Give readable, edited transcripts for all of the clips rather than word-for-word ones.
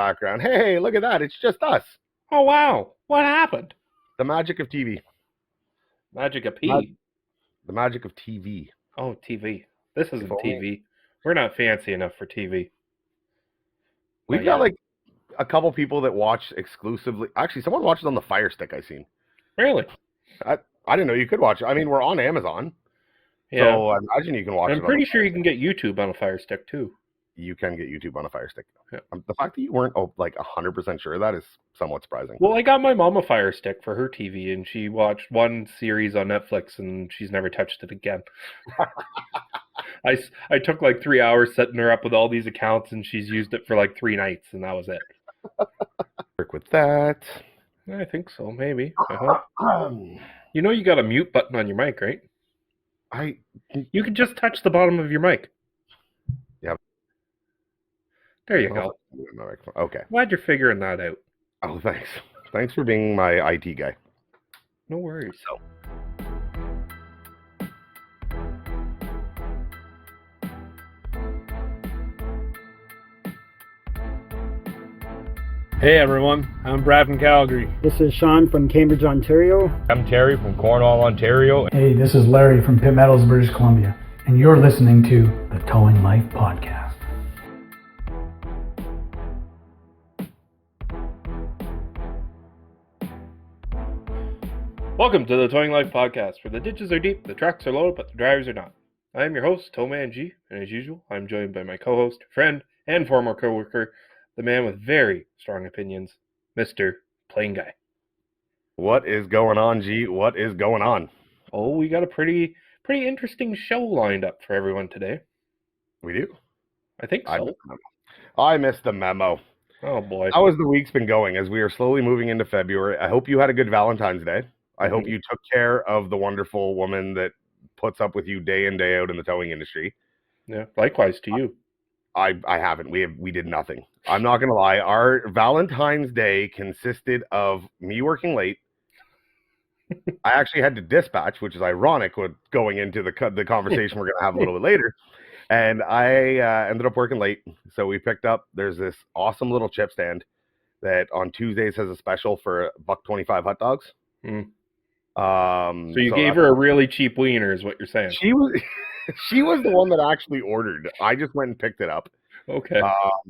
background. Hey, look at that. It's just us. Oh, wow. What happened? The magic of TV. Magic of P. The magic of TV. Oh, TV. This isn't TV. We're not fancy enough for TV. We've got like a couple people that watch exclusively. Actually, someone watches on the Fire Stick I've seen. Really? I didn't know you could watch it. I mean, we're on Amazon. Yeah. So I imagine you can watch it. I'm pretty sure you can get YouTube on a Fire Stick too. You can get YouTube on a Fire Stick. Yeah. The fact that you weren't like 100% sure of that is somewhat surprising. Well, I got my mom a Fire Stick for her TV, and she watched one series on Netflix, and she's never touched it again. I took like 3 hours setting her up with all these accounts, and she's used it for like 3 nights, and that was it. Work with that. I think so, maybe. I hope. You know you got a mute button on your mic, right? You can just touch the bottom of your mic. Yeah. There you go. Okay. Glad you're figuring that out. Oh, thanks. Thanks for being my IT guy. No worries. Hey everyone, I'm Brad from Calgary. This is Sean from Cambridge, Ontario. I'm Terry from Cornwall, Ontario. Hey, this is Larry from Pitt Meadows, British Columbia, and you're listening to the Towing Life Podcast. Welcome to the Towing Life Podcast, where the ditches are deep, the trucks are low, but the drivers are not. I am your host, TowManG, and as usual, I'm joined by my co-host, friend, and former co-worker, the man with very strong opinions, Mr. PlainGuy. What is going on, G? What is going on? Oh, we got a pretty interesting show lined up for everyone today. We do? I think so. I missed the memo. Oh, boy. How has the week's been going as we are slowly moving into February? I hope you had a good Valentine's Day. I hope you took care of the wonderful woman that puts up with you day in, day out in the towing industry. Yeah, likewise to you. I haven't. We did nothing. I'm not going to lie. Our Valentine's Day consisted of me working late. I actually had to dispatch, which is ironic with going into the conversation we're going to have a little bit later. And I ended up working late. So we picked up, there's this awesome little chip stand that on Tuesdays has a special for $1.25 hot dogs. Mm. So you gave her a really cheap wiener is what you're saying. She was the one that actually ordered. I just went and picked it up. Okay.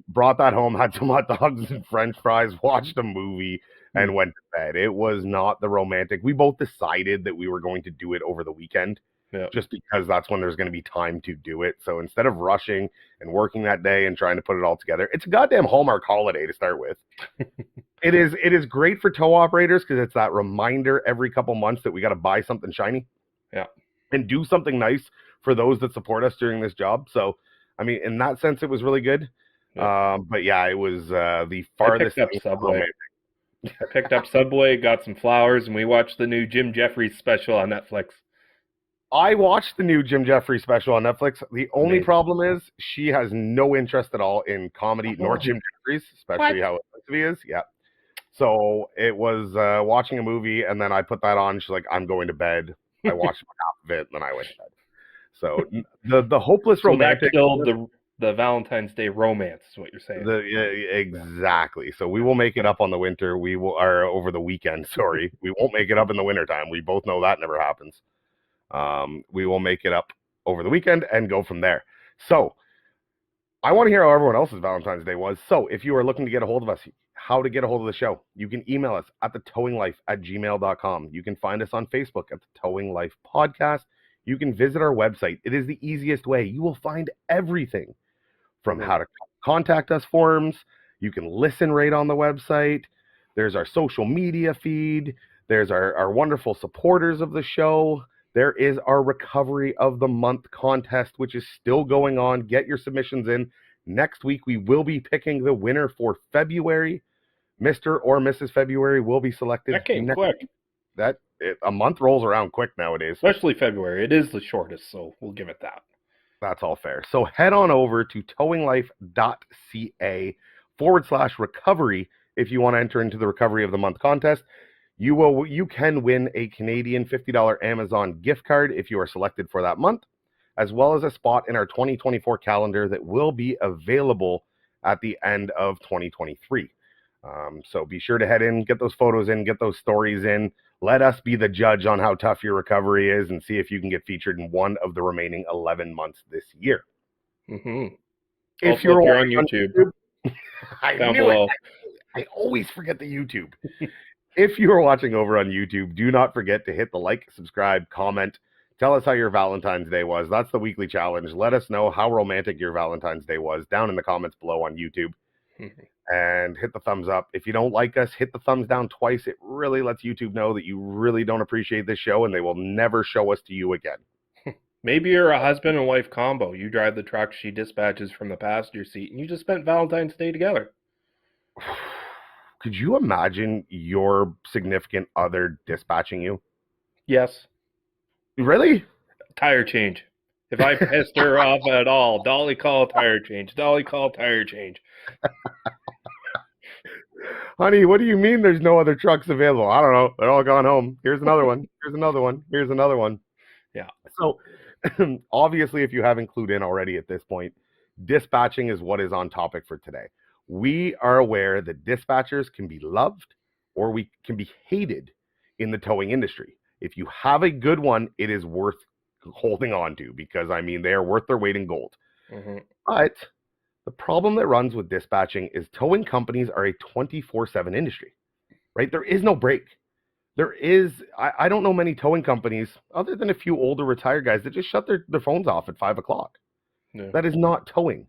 Brought that home, had some hot dogs and French fries, watched a movie, and went to bed. It was not the romantic. We both decided that we were going to do it over the weekend, just because that's when there's going to be time to do it. So instead of rushing and working that day and trying to put it all together, it's a goddamn Hallmark holiday to start with. It is great for tow operators because it's that reminder every couple months that we got to buy something shiny. Yeah. And do something nice for those that support us during this job. So, I mean, in that sense, it was really good. Yeah. But yeah, it was the farthest. I picked up Subway, got some flowers, and we watched the new Jim Jeffries special on Netflix. I watched the new Jim Jeffries special on Netflix. The only problem is she has no interest at all in comedy nor Jim Jeffries, especially how offensive he is. Yeah. So it was watching a movie, and then I put that on. She's like, I'm going to bed. I watched half of it, and then I went to bed. So the hopeless romantic. That killed the Valentine's Day romance is what you're saying. Exactly. So we will make it up on the winter. Or over the weekend. Sorry, we won't make it up in the wintertime. We both know that never happens. We will make it up over the weekend and go from there. So I want to hear how everyone else's Valentine's Day was. So if you are looking to get a hold of us, how to get a hold of the show, you can email us at thetowinglife@gmail.com. You can find us on Facebook at the Towing Life Podcast. You can visit our website. It is the easiest way. You will find everything from how to contact us forms. You can listen right on the website. There's our social media feed. There's our wonderful supporters of the show. There is our Recovery of the Month contest, which is still going on. Get your submissions in. Next week, we will be picking the winner for February. Mr. or Mrs. February will be selected. That came quick. A month rolls around quick nowadays. Especially February. It is the shortest, so we'll give it that. That's all fair. So head on over to towinglife.ca/recovery if you want to enter into the Recovery of the Month contest. You can win a Canadian $50 Amazon gift card if you are selected for that month, as well as a spot in our 2024 calendar that will be available at the end of 2023. So be sure to head in, get those photos in, get those stories in. Let us be the judge on how tough your recovery is and see if you can get featured in one of the remaining 11 months this year. Mm-hmm. If Also, you're if you're on YouTube, down below. I always forget the YouTube. If you are watching over on YouTube, do not forget to hit the like, subscribe, comment. Tell us how your Valentine's Day was. That's the weekly challenge. Let us know how romantic your Valentine's Day was down in the comments below on YouTube. And hit the thumbs up. If you don't like us, hit the thumbs down twice. It really lets YouTube know that you really don't appreciate this show, and they will never show us to you again. Maybe you're a husband and wife combo. You drive the truck, she dispatches from the passenger seat, and you just spent Valentine's Day together. Could you imagine your significant other dispatching you? Yes. Really? Tire change. If I pissed her off at all, Dolly, call tire change. Dolly, call tire change. Honey, what do you mean there's no other trucks available? I don't know. They're all gone home. Here's another one. Here's another one. Here's another one. Yeah. So obviously, if you haven't clued in already at this point, dispatching is what is on topic for today. We are aware that dispatchers can be loved or we can be hated in the towing industry. If you have a good one, it is worth holding on to because, I mean, they are worth their weight in gold. Mm-hmm. But the problem that runs with dispatching is towing companies are a 24/7 industry, right? There is no break. There is, I don't know many towing companies other than a few older retired guys that just shut their phones off at 5 o'clock. Yeah. That is not towing.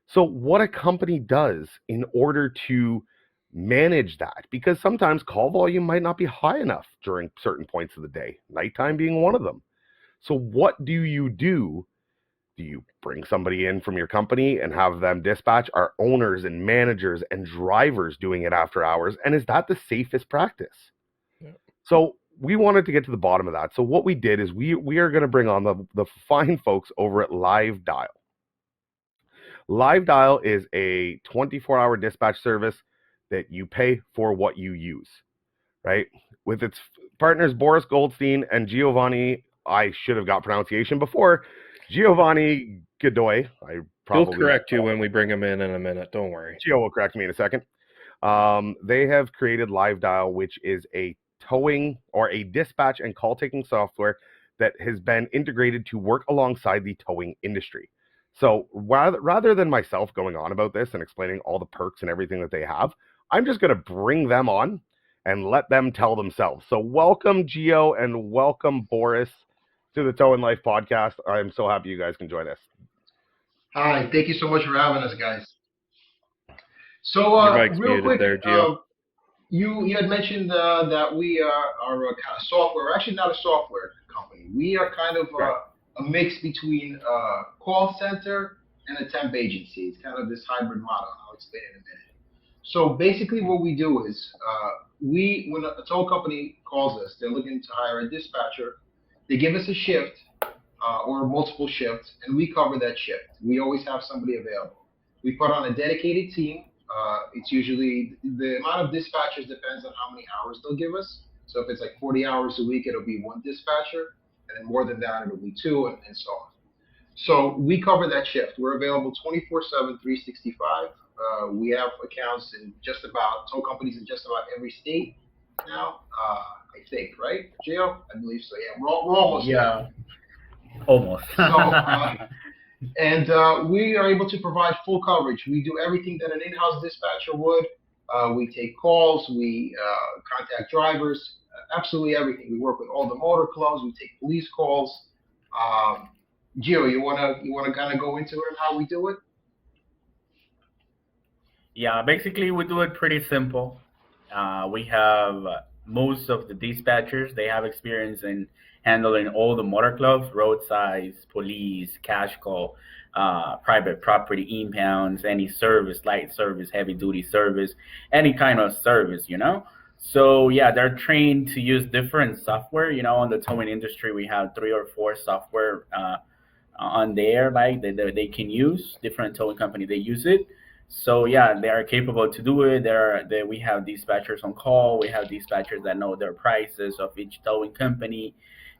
So what a company does in order to manage that, because sometimes call volume might not be high enough during certain points of the day, nighttime being one of them. So what do? Do you bring somebody in from your company and have them dispatch? Are owners and managers and drivers doing it after hours? And is that the safest practice? Yeah. So we wanted to get to the bottom of that. So what we did is we are going to bring on the fine folks over at Live Dial. Live Dial is a 24-hour dispatch service that you pay for what you use, right? With its partners, Boris Goldstein and Giovanni, I should have got pronunciation before, Giovanni Godoy. He'll correct you when we bring him in a minute. Don't worry. Gio will correct me in a second. They have created Live Dial, which is a towing or a dispatch and call taking software that has been integrated to work alongside the towing industry. So rather than myself going on about this and explaining all the perks and everything that they have, I'm just going to bring them on and let them tell themselves. So welcome, Gio, and welcome, Boris, to the Tow and Life podcast. I'm so happy you guys can join us. Hi, thank you so much for having us, guys. So real quick, there, Gio. You had mentioned that we are a kind of software. We're actually not a software company. We are kind of a mix between a call center and a temp agency. It's kind of this hybrid model. I'll explain in a minute. So basically what we do is when a tow company calls us, they're looking to hire a dispatcher. They give us a shift or multiple shifts, and we cover that shift. We always have somebody available. We put on a dedicated team. It's usually, the amount of dispatchers depends on how many hours they'll give us. So if it's like 40 hours a week, it'll be one dispatcher. And then more than that, it'll be two, and so on. So we cover that shift. We're available 24/7, 365. We have accounts in just about, tow companies in just about every state now, I think, right, Gio? I believe so, yeah. We're almost there. Almost. And we are able to provide full coverage. We do everything that an in-house dispatcher would. We take calls, we contact drivers, absolutely everything. We work with all the motor clubs, we take police calls. Gio, you wanna kind of go into it and how we do it? Yeah, basically we do it pretty simple. We have most of the dispatchers, they have experience in handling all the motor clubs, roadsides, police, cash call, private property impounds, any service, light service, heavy duty service, any kind of service, you know? So yeah, they're trained to use different software. You know, in the towing industry, we have 3 or 4 software on there, like they can use. Different towing company, they use it. So yeah, they are capable to do it. We have dispatchers on call. We have dispatchers that know their prices of each towing company,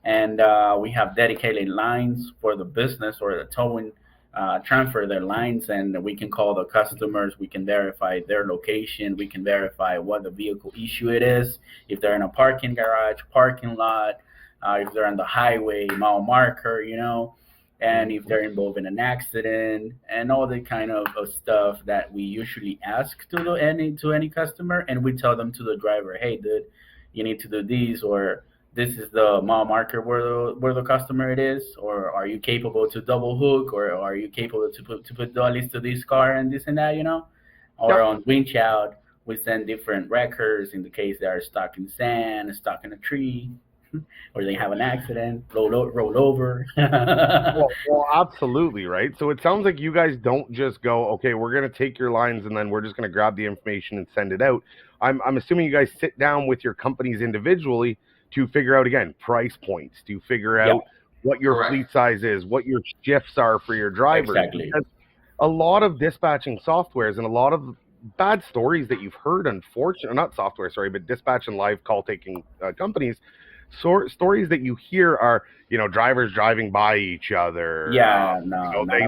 and we have dedicated lines for the business or the towing transfer their lines, and we can call the customers. We can verify their location. We can verify what the vehicle issue it is. If they're in a parking garage, parking lot, if they're on the highway, mile marker, and if they're involved in an accident, and all the kind of stuff that we usually ask to any customer, and we tell them to the driver, hey, dude, you need to do these, or this is the mile marker where the customer it is, or are you capable to double hook, or are you capable to put dollies to this car and this and that, Or on winch out, we send different records in the case they are stuck in sand, stuck in a tree, or they have an accident, roll over. well, absolutely, right? So it sounds like you guys don't just go, okay, we're going to take your lines and then we're just going to grab the information and send it out. I'm assuming you guys sit down with your companies individually to figure out, again, price points, to figure out what your fleet size is, what your shifts are for your drivers. Exactly. Because a lot of dispatching softwares and a lot of bad stories that you've heard, but dispatch and live call taking companies, stories that you hear are, drivers driving by each other. Yeah,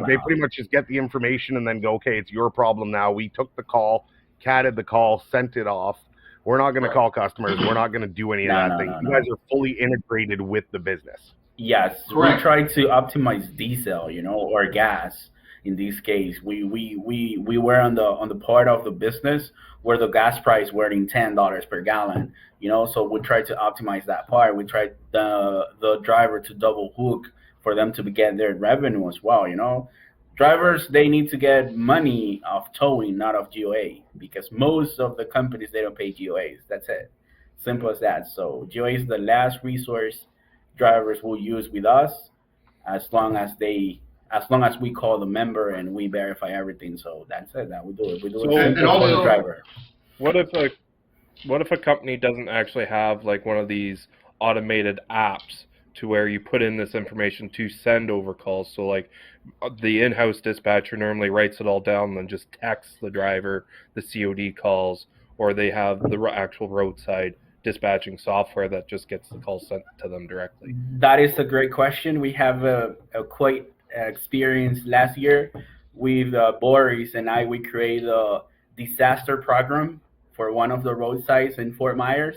they pretty much just get the information and then go, okay, it's your problem now. We took the call, catted the call, sent it off. We're not going to call customers. We're not going to do any of that thing. You guys are fully integrated with the business. Yes, correct. We try to optimize diesel, or gas. In this case, we were on the part of the business where the gas price were in $10 per gallon, so we try to optimize that part. We try the driver to double hook for them to get their revenue as well, Drivers, they need to get money off towing, not off GOA, because most of the companies, they don't pay GOAs. That's it. Simple as that. So GOA is the last resource drivers will use with us as long as we call the member and we verify everything. So that's it. That we do it. We do it for the driver. What if a company doesn't actually have like one of these automated apps to where you put in this information to send over calls? So like the in-house dispatcher normally writes it all down and then just texts the driver the COD calls, or they have the actual roadside dispatching software that just gets the call sent to them directly. That is a great question. We have a quite experience last year with Boris and I. We created a disaster program for one of the roadsides in Fort Myers,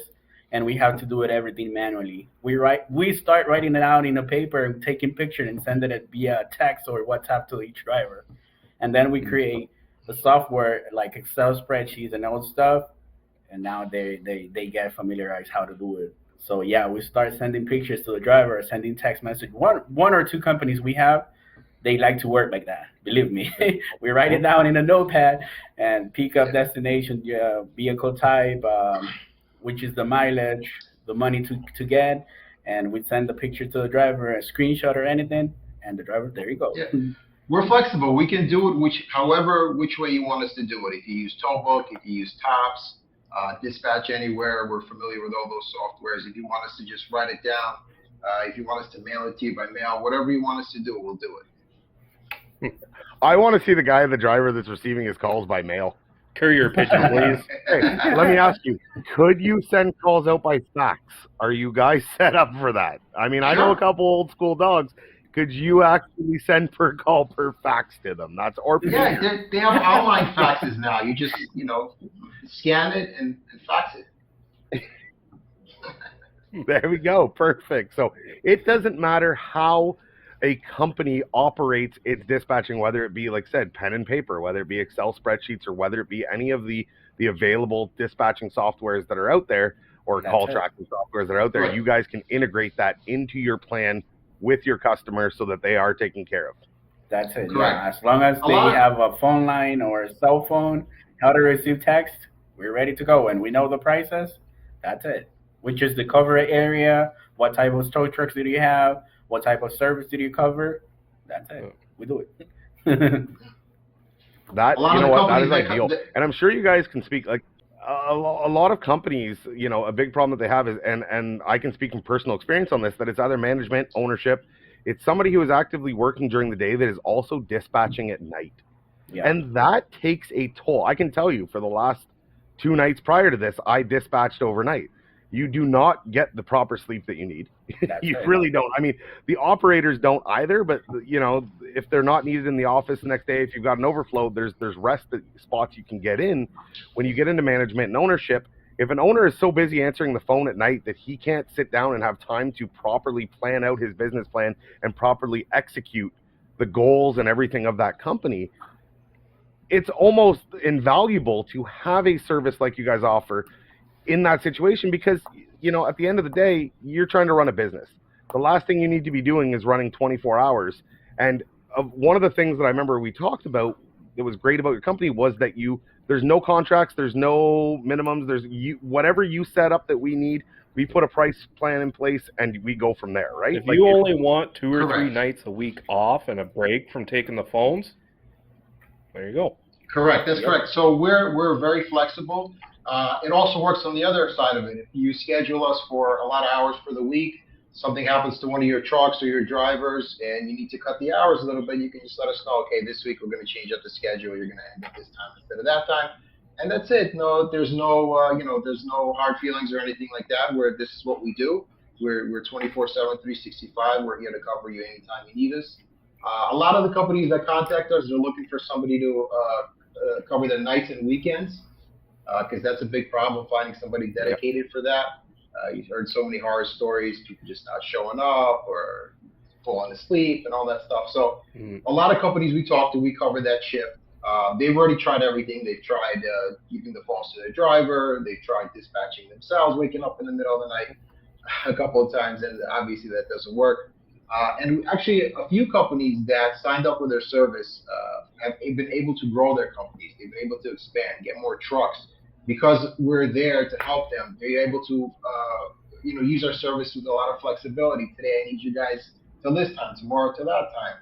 and we have to do everything manually. We start writing it out in a paper and taking pictures and sending it via text or WhatsApp to each driver, and then we create the software like Excel spreadsheets and all stuff, and now they get familiarized how to do it. So yeah, we start sending pictures to the driver, sending text message. One or two companies we have, they like to work like that. Believe me, we write it down in a notepad and pick up destination, vehicle type, which is the mileage, the money to get, and we send the picture to the driver, a screenshot or anything, and the driver, there you go. Yeah. We're flexible. We can do it which way you want us to do it. If you use Towbook, if you use Tops, Dispatch Anywhere, we're familiar with all those softwares. If you want us to just write it down, if you want us to mail it to you by mail, whatever you want us to do, we'll do it. I want to see the driver that's receiving his calls by mail. Courier pigeon, please. Hey, let me ask you, could you send calls out by fax? Are you guys set up for that? I mean, I know a couple old school dogs. Could you actually send per call per fax to them? Yeah, they have online faxes now. You just, scan it and fax it. There we go. Perfect. So it doesn't matter how a company operates its dispatching, whether it be, like I said, pen and paper, whether it be Excel spreadsheets, or whether it be any of the available dispatching softwares that are out there, or call tracking softwares that are out there. Right. You guys can integrate that into your plan with your customers so that they are taken care of. That's it. Correct. Yeah. As long as they have a phone line or a cell phone, how to receive text, we're ready to go. And we know the prices. That's it. Which is the cover area, what type of tow trucks do you have, what type of service did you cover? That's it. We do it. That is ideal. And I'm sure you guys can speak, like, a lot of companies, a big problem that they have is, and I can speak from personal experience on this, that it's either management, ownership, it's somebody who is actively working during the day that is also dispatching at night. Yeah. And that takes a toll. I can tell you, for the last 2 nights prior to this, I dispatched overnight. you do not get the proper sleep that you need. You right. really don't. I mean, the operators don't either, but you know, if they're not needed in the office the next day, if you've got an overflow, there's rest spots you can get in. When you get into management and ownership, if an owner is so busy answering the phone at night that he can't sit down and have time to properly plan out his business plan and properly execute the goals and everything of that company, it's almost invaluable to have a service like you guys offer in that situation, because, you know, at the end of the day, you're trying to run a business. The last thing you need to be doing is running 24 hours. And one of the things that I remember we talked about that was great about your company was that there's no contracts, there's no minimums, whatever you set up that we need, we put a price plan in place and we go from there, right? If you only want 2 or Correct. 3 nights a week off and a break from taking the phones, there you go. Correct. That's correct. So we're very flexible. It also works on the other side of it. If you schedule us for a lot of hours for the week, something happens to one of your trucks or your drivers, and you need to cut the hours a little bit, you can just let us know, okay, this week we're going to change up the schedule. You're going to end at this time instead of that time. And that's it. No, there's no, there's no hard feelings or anything like that, where this is what we do. We're 24/7, 365. We're here to cover you anytime you need us. A lot of the companies that contact us, they're looking for somebody to cover their nights and weekends, because that's a big problem, finding somebody dedicated for that. You've heard so many horror stories, people just not showing up or falling asleep and all that stuff. So a lot of companies we talk to, we cover that shift. They've already tried everything. They've tried giving the phones to their driver. They've tried dispatching themselves, waking up in the middle of the night a couple of times, and obviously that doesn't work. And actually, a few companies that signed up with their service have been able to grow their companies. They've been able to expand, get more trucks, because we're there to help them. They're able to, use our service with a lot of flexibility. Today, I need you guys till this time, tomorrow to that time.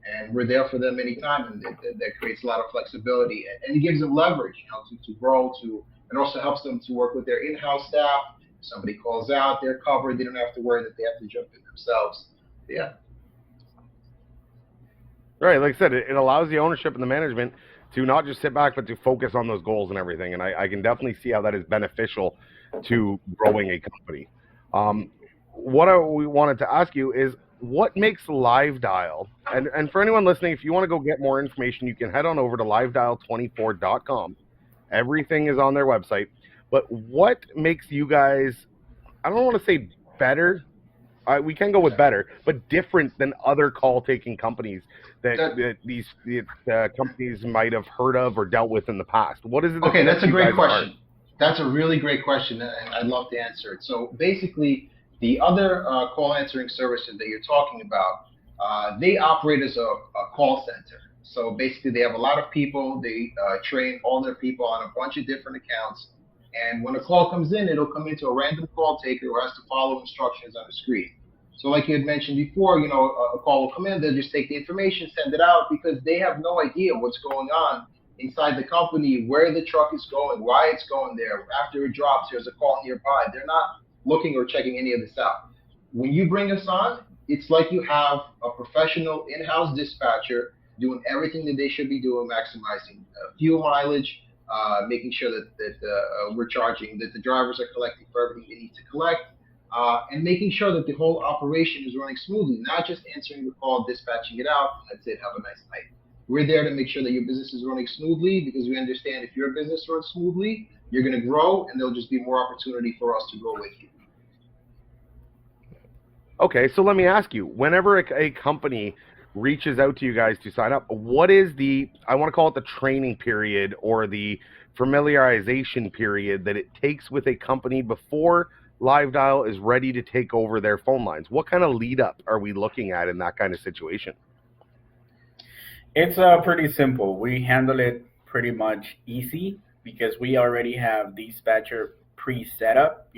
And we're there for them anytime, and that creates a lot of flexibility. And it gives them leverage, to grow, and also helps them to work with their in-house staff. If somebody calls out, they're covered. They don't have to worry that they have to jump in themselves. Yeah. Right, like I said, it allows the ownership and the management to not just sit back, but to focus on those goals and everything. And I can definitely see how that is beneficial to growing a company. What we wanted to ask you is, what makes LiveDial, and for anyone listening, if you want to go get more information, you can head on over to livedial24.com. Everything is on their website. But what makes you guys, I don't want to say better, we can go with better, but different than other call-taking companies that these companies might have heard of or dealt with in the past? What is it? Okay, that's a great question. That's a really great question, and I'd love to answer it. So basically, the other call answering services that you're talking about, they operate as a call center. So basically, they have a lot of people. They train all their people on a bunch of different accounts. And when a call comes in, it'll come into a random call taker who has to follow instructions on the screen. So like you had mentioned before, a call will come in, they'll just take the information, send it out, because they have no idea what's going on inside the company, where the truck is going, why it's going there. After it drops, there's a call nearby. They're not looking or checking any of this out. When you bring us on, it's like you have a professional in-house dispatcher doing everything that they should be doing, maximizing fuel mileage, making sure that we're charging, that the drivers are collecting for everything they need to collect, and making sure that the whole operation is running smoothly, not just answering the call, dispatching it out, and that's it, have a nice night. We're there to make sure that your business is running smoothly, because we understand if your business runs smoothly, you're going to grow, and there'll just be more opportunity for us to grow with you. Okay, so let me ask you, whenever a company reaches out to you guys to sign up, what is I want to call it the training period or the familiarization period that it takes with a company before LiveDial is ready to take over their phone lines? What kind of lead up are we looking at in that kind of situation? It's pretty simple. We handle it pretty much easy because we already have dispatcher pre-set up.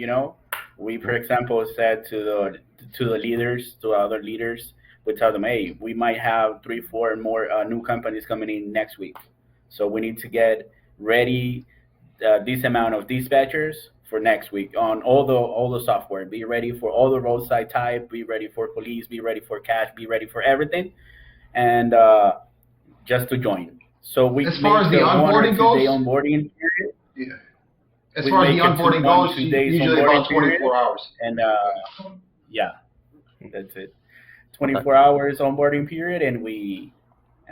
We, for example, said to the leaders, to other leaders, we tell them, hey, we might have 3-4 more new companies coming in next week. So we need to get ready this amount of dispatchers for next week on all the software. Be ready for all the roadside type, be ready for police, be ready for cash, be ready for everything, and just to join. So we as far as the onboarding goes, onboarding period. Yeah. As we far as the make it to onboarding 1, goes, 2 days usually onboarding about 24 period. hours. And yeah, that's it. 24 hours onboarding period, and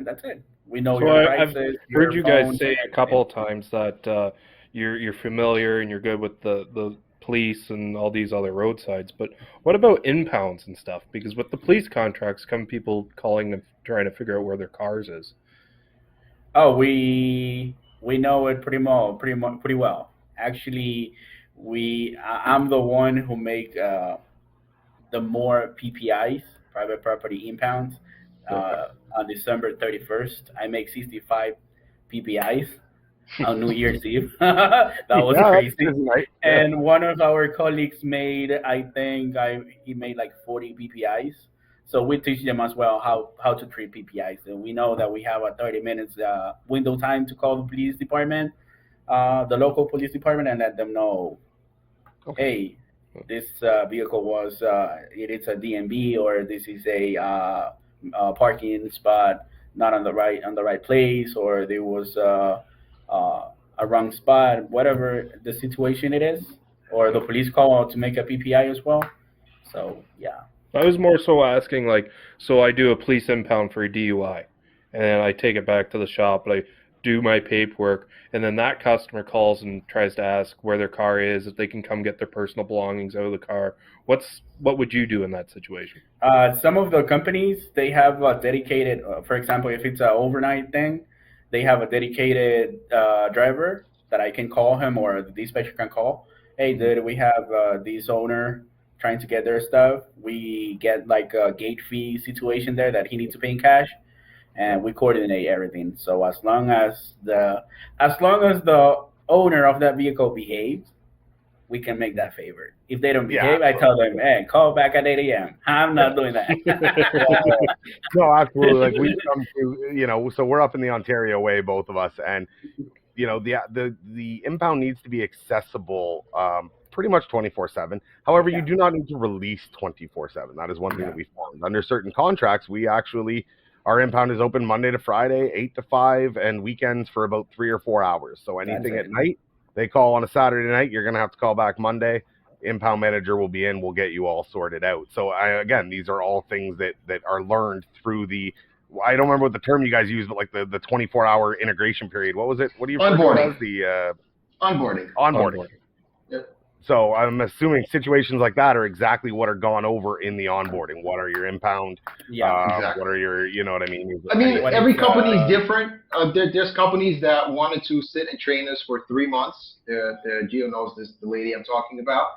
that's it. We know So your I've prices. heard your you guys phones, say and a couple everything. of times that you're familiar and you're good with the police and all these other roadsides, but what about impounds and stuff? Because with the police contracts come people calling them trying to figure out where their cars is. Oh, we know it pretty well. Actually, I'm the one who make the more PPIs, private property impounds. On December 31st, I make 65 PPIs on New Year's Eve. That was Yeah, crazy. that's nice. Yeah. And one of our colleagues made, he made like 40 PPIs. So we teach them as well how to treat PPIs. And we know that we have a 30 minutes window time to call the police department, the local police department, and let them know, hey, this vehicle was it is a DMV, or this is a parking spot not on the right place, or there was a wrong spot, whatever the situation it is, or the police call out to make a PPI as well. So yeah. I was more so asking, like, so I do a police impound for a DUI, and then I take it back to the shop, and I do my paperwork, and then that customer calls and tries to ask where their car is, if they can come get their personal belongings out of the car. What would you do in that situation? Some of the companies, they have a dedicated, for example, if it's an overnight thing, they have a dedicated driver that I can call him, or the dispatcher can call. Hey, dude, we have this owner trying to get their stuff. We get like a gate fee situation there that he needs to pay in cash, and we coordinate everything. So as long as the owner of that vehicle behaves, we can make that favor. If they don't behave, I tell them, hey, call back at 8 a.m. I'm not doing that. No, absolutely. Like we come to, so we're up in the Ontario way, both of us, and the impound needs to be accessible pretty much 24/7. However, you do not need to release 24/7. That is one thing that we found. Under certain contracts, our impound is open Monday to Friday, 8 to 5, and weekends for about 3 or 4 hours. So anything at night, they call on a Saturday night, you're going to have to call back Monday. Impound manager will be in. We'll get you all sorted out. So again, these are all things that are learned through I don't remember what the term you guys use, but like the 24-hour integration period. What was it? What do you refer to it as? The onboarding. Yep. So I'm assuming situations like that are exactly what are gone over in the onboarding. What are your impound? Exactly. What are your, you know what I mean? I mean, every company is different. There's companies that wanted to sit and train us for 3 months. Gio knows this, the lady I'm talking about.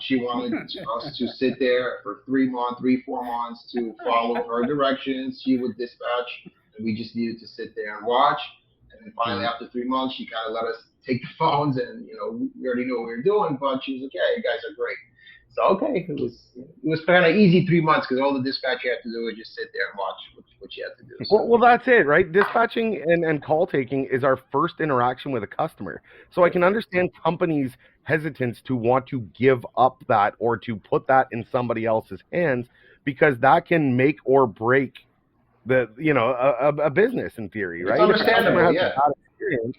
She wanted us to sit there for 3 months, 4 months to follow her directions. She would dispatch, and we just needed to sit there and watch. And then finally, after 3 months, she kind of let us take the phones, and we already knew what we were doing. But she was like, "Yeah, you guys are great." So okay, it was kind of easy 3 months because all the dispatch you have to do is just sit there and watch what you have to do. So. Well, that's it, right? Dispatching and call taking is our first interaction with a customer. So I can understand companies' hesitance to want to give up that or to put that in somebody else's hands, because that can make or break a business in theory, right? It's understandable, If a customer has a bad experience,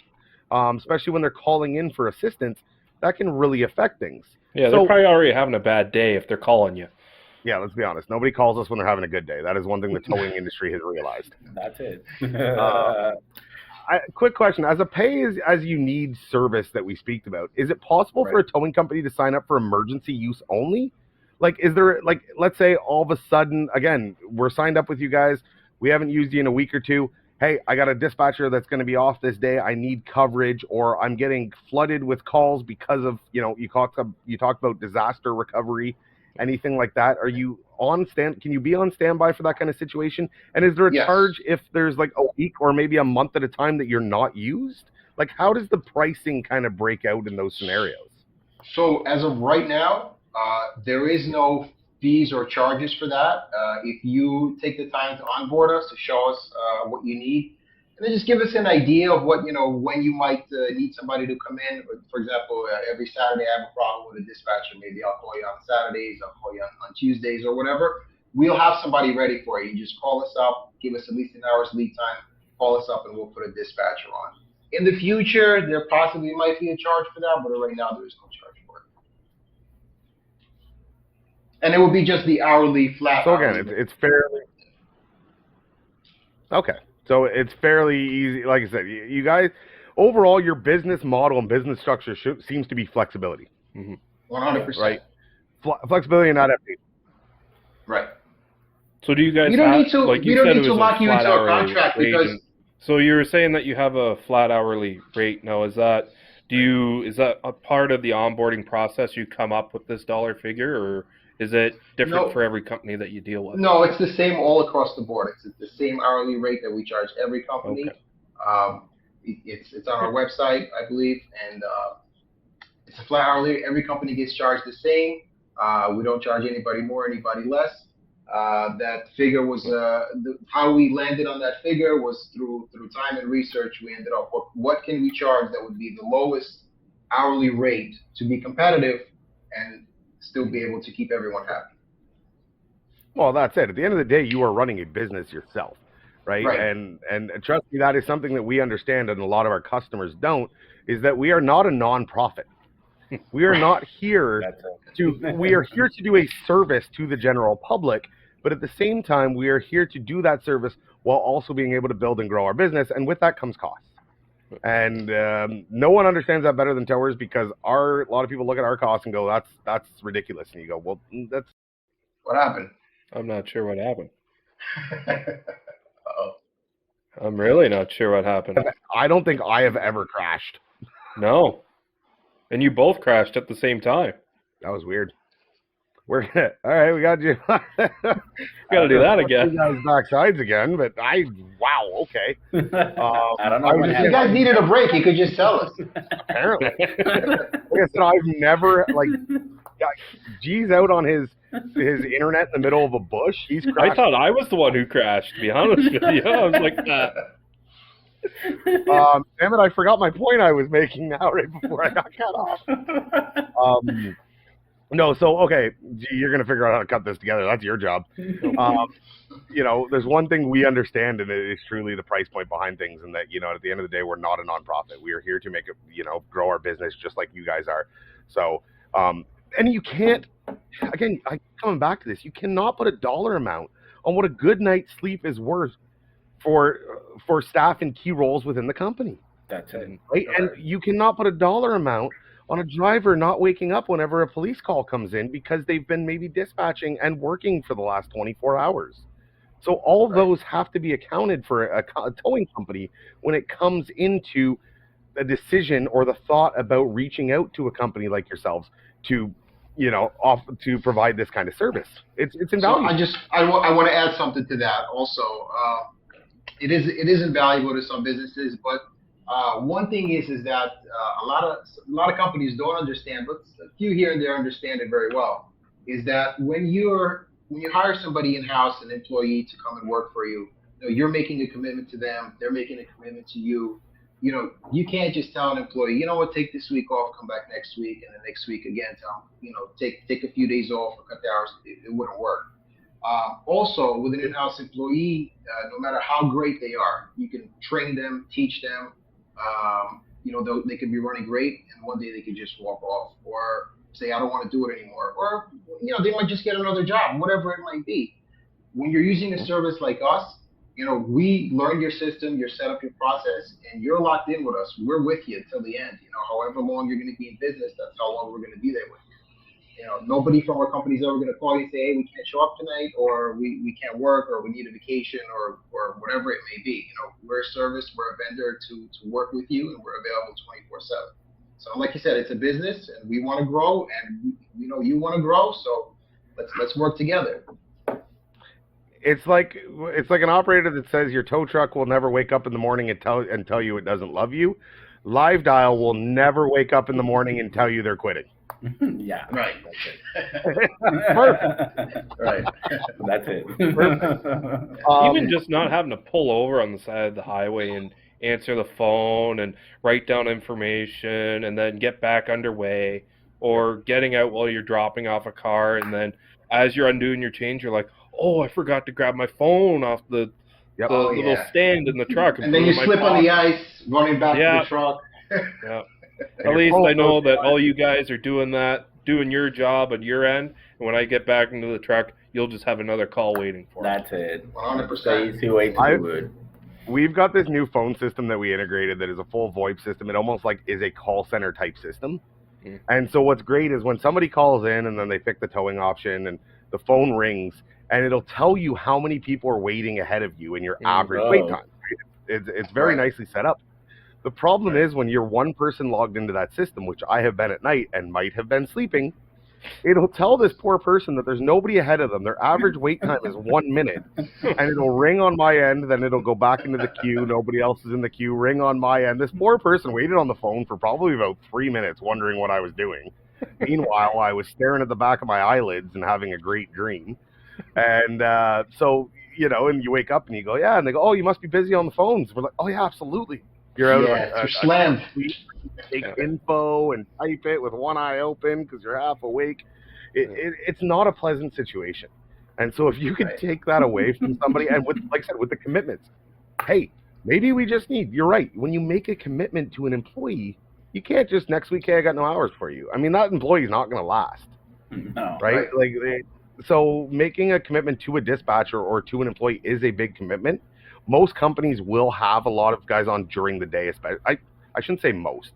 especially when they're calling in for assistance, that can really affect things. Yeah, they're probably already having a bad day if they're calling you. Yeah, let's be honest. Nobody calls us when they're having a good day. That is one thing the towing industry has realized. That's it. Quick question. As a pay-as-you-need service that we speak about, is it possible for a towing company to sign up for emergency use only? Like, is there, like, let's say all of a sudden, again, we're signed up with you guys. We haven't used you in a week or two. Hey, I got a dispatcher that's going to be off this day. I need coverage, or I'm getting flooded with calls because of, you talked about disaster recovery, anything like that. Are you on stand? Can you be on standby for that kind of situation? And is there a charge if there's like a week or maybe a month at a time that you're not used? Like, how does the pricing kind of break out in those scenarios? So as of right now, there is no fees or charges for that. If you take the time to onboard us, to show us what you need, and then just give us an idea of what, when you might need somebody to come in. For example, every Saturday I have a problem with a dispatcher. Maybe I'll call you on Saturdays, I'll call you on Tuesdays or whatever. We'll have somebody ready for you. You just call us up, give us at least an hour's lead time, call us up, and we'll put a dispatcher on. In the future, there possibly might be a charge for that, but right now there is no charge for it. And it will be just the hourly flat. So again, it's fairly okay. So it's fairly easy. Like I said, you guys, overall, your business model and business structure seems to be flexibility. 100%. Right. Flexibility and adaptation. Right. So do you guys? We don't need to. Like we you don't said, need it to was lock you into a contract because. So you were saying that you have a flat hourly rate. Now, is that a part of the onboarding process? You come up with this dollar figure, or is it different for every company that you deal with? No, it's the same all across the board. It's the same hourly rate that we charge every company. Okay. It's on our website, I believe, and it's a flat hourly. Every company gets charged the same. We don't charge anybody more, anybody less. That figure was how we landed on that figure was through time and research. We ended up what can we charge that would be the lowest hourly rate to be competitive and still be able to keep everyone happy. Well, that's it. At the end of the day, you are running a business yourself, right? And trust me, that is something that we understand and a lot of our customers don't, is that we are not a nonprofit. We are not here we are here to do a service to the general public, but at the same time, we are here to do that service while also being able to build and grow our business, and with that comes costs. And no one understands that better than towers, because a lot of people look at our costs and go, that's ridiculous. And you go, well, that's... What happened? I'm not sure what happened. Uh-oh. I'm really not sure what happened. I don't think I have ever crashed. No. And you both crashed at the same time. That was weird. All right, we got you. Got to do that again. You guys backsides again, but wow, okay. I don't know. If you guys needed a break, you could just tell us. Apparently. Like I said, I've never, G's out on his internet in the middle of a bush. He's crashed. I thought I was the one who crashed, to be honest with you. I was like, damn it, I forgot my point I was making now right before I got cut off. No, so, okay, G, you're going to figure out how to cut this together. That's your job. There's one thing we understand, and it is truly the price point behind things, and that, at the end of the day, we're not a nonprofit. We are here to make it, grow our business just like you guys are. So, and you can't, again, coming back to this, you cannot put a dollar amount on what a good night's sleep is worth for staff in key roles within the company. That's it. Right? And you cannot put a dollar amount on a driver not waking up whenever a police call comes in because they've been maybe dispatching and working for the last 24 hours. So all those have to be accounted for a towing company when it comes into a decision or the thought about reaching out to a company like yourselves to, to provide this kind of service. It's invaluable. So I want to add something to that also. It is invaluable to some businesses, but one thing is that a lot of companies don't understand, but a few here and there understand it very well. Is that when you hire somebody in-house, an employee to come and work for you, you're making a commitment to them. They're making a commitment to you. You can't just tell an employee, you know what, take this week off, come back next week, and then next week again, tell them, take a few days off or cut the hours. It wouldn't work. Also, with an in-house employee, no matter how great they are, you can train them, teach them. They could be running great, and one day they could just walk off or say, I don't want to do it anymore. Or, they might just get another job, whatever it might be. When you're using a service like us, we learned your system, your setup, your process, and you're locked in with us. We're with you till the end. However long you're going to be in business, that's how long we're going to be there with you. Nobody from our company is ever going to call you and say, hey, we can't show up tonight, or we can't work, or we need a vacation, or whatever it may be. We're a service, we're a vendor to work with you, and we're available 24/7. So like you said, it's a business, and we want to grow, and you want to grow, so let's work together. It's like an operator that says your tow truck will never wake up in the morning and tell you it doesn't love you. Live Dial will never wake up in the morning and tell you they're quitting. Yeah. Right. Perfect. Right. That's it. Even just not having to pull over on the side of the highway and answer the phone and write down information and then get back underway, or getting out while you're dropping off a car, and then as you're undoing your change, you're like, oh, I forgot to grab my phone off the Yep. the little stand in the truck. And then you slip on the ice, running back to the truck. Yeah. At least I know that all you guys are doing your job on your end, and when I get back into the truck, you'll just have another call waiting for me. That's it. 100%. Easy way to do it. We've got this new phone system that we integrated that is a full VoIP system. It almost like is a call center type system. Mm. And so what's great is when somebody calls in and then they pick the towing option and the phone rings and it'll tell you how many people are waiting ahead of you in your average wait time. It's very nicely set up. The problem is when you're one person logged into that system, which I have been at night and might have been sleeping, it'll tell this poor person that there's nobody ahead of them. Their average wait time is 1 minute. And it'll ring on my end, then it'll go back into the queue. Nobody else is in the queue. Ring on my end. This poor person waited on the phone for probably about 3 minutes wondering what I was doing. Meanwhile, I was staring at the back of my eyelids and having a great dream. And so, and you wake up and you go, yeah. And they go, oh, you must be busy on the phones. We're like, oh, yeah, absolutely. You're out you're slammed. Take info and type it with one eye open because you're half awake. It's not a pleasant situation. And so if you could take that away from somebody, and like I said, with the commitments, hey, maybe we just need, you're right, when you make a commitment to an employee, you can't just next week, hey, I got no hours for you. I mean, that employee's not going to last. No. Right? So making a commitment to a dispatcher or to an employee is a big commitment. Most companies will have a lot of guys on during the day. I shouldn't say most.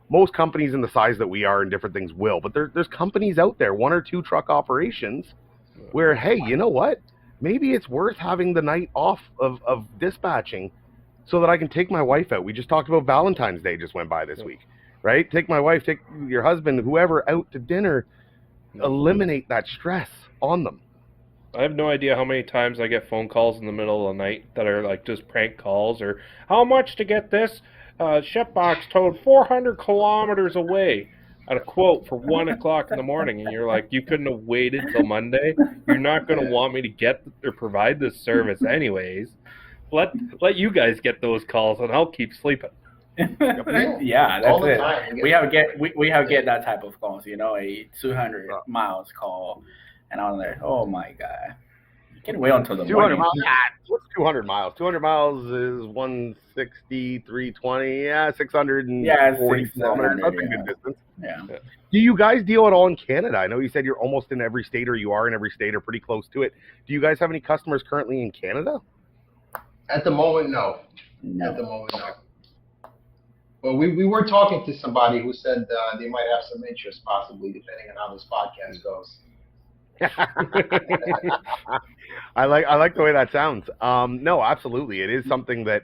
Most companies in the size that we are and different things will, but there's companies out there, 1 or 2 truck operations, where, hey, you know what? Maybe it's worth having the night off of dispatching so that I can take my wife out. We just talked about Valentine's Day just went by this week, right? Take my wife, take your husband, whoever out to dinner, eliminate that stress on them. I have no idea how many times I get phone calls in the middle of the night that are like just prank calls or how much to get this ship box towed 400 kilometers away at a quote for 1 o'clock in the morning. And you're like, you couldn't have waited till Monday. You're not going to want me to get or provide this service anyways. Let you guys get those calls and I'll keep sleeping. Yeah, that's it. We have get that type of calls, a 200 miles call. And I'm like, oh my God. You can wait until the 200 morning. miles. What's 200 miles? 200 miles is 160, 320, 640 kilometers. That's a good distance. Yeah. Do you guys deal at all in Canada? I know you said you're almost in every state, or you are in every state, or pretty close to it. Do you guys have any customers currently in Canada? At the moment, no. At the moment, no. Well, we were talking to somebody who said they might have some interest, possibly, depending on how this podcast goes. I like the way that sounds. No, absolutely. It is something that,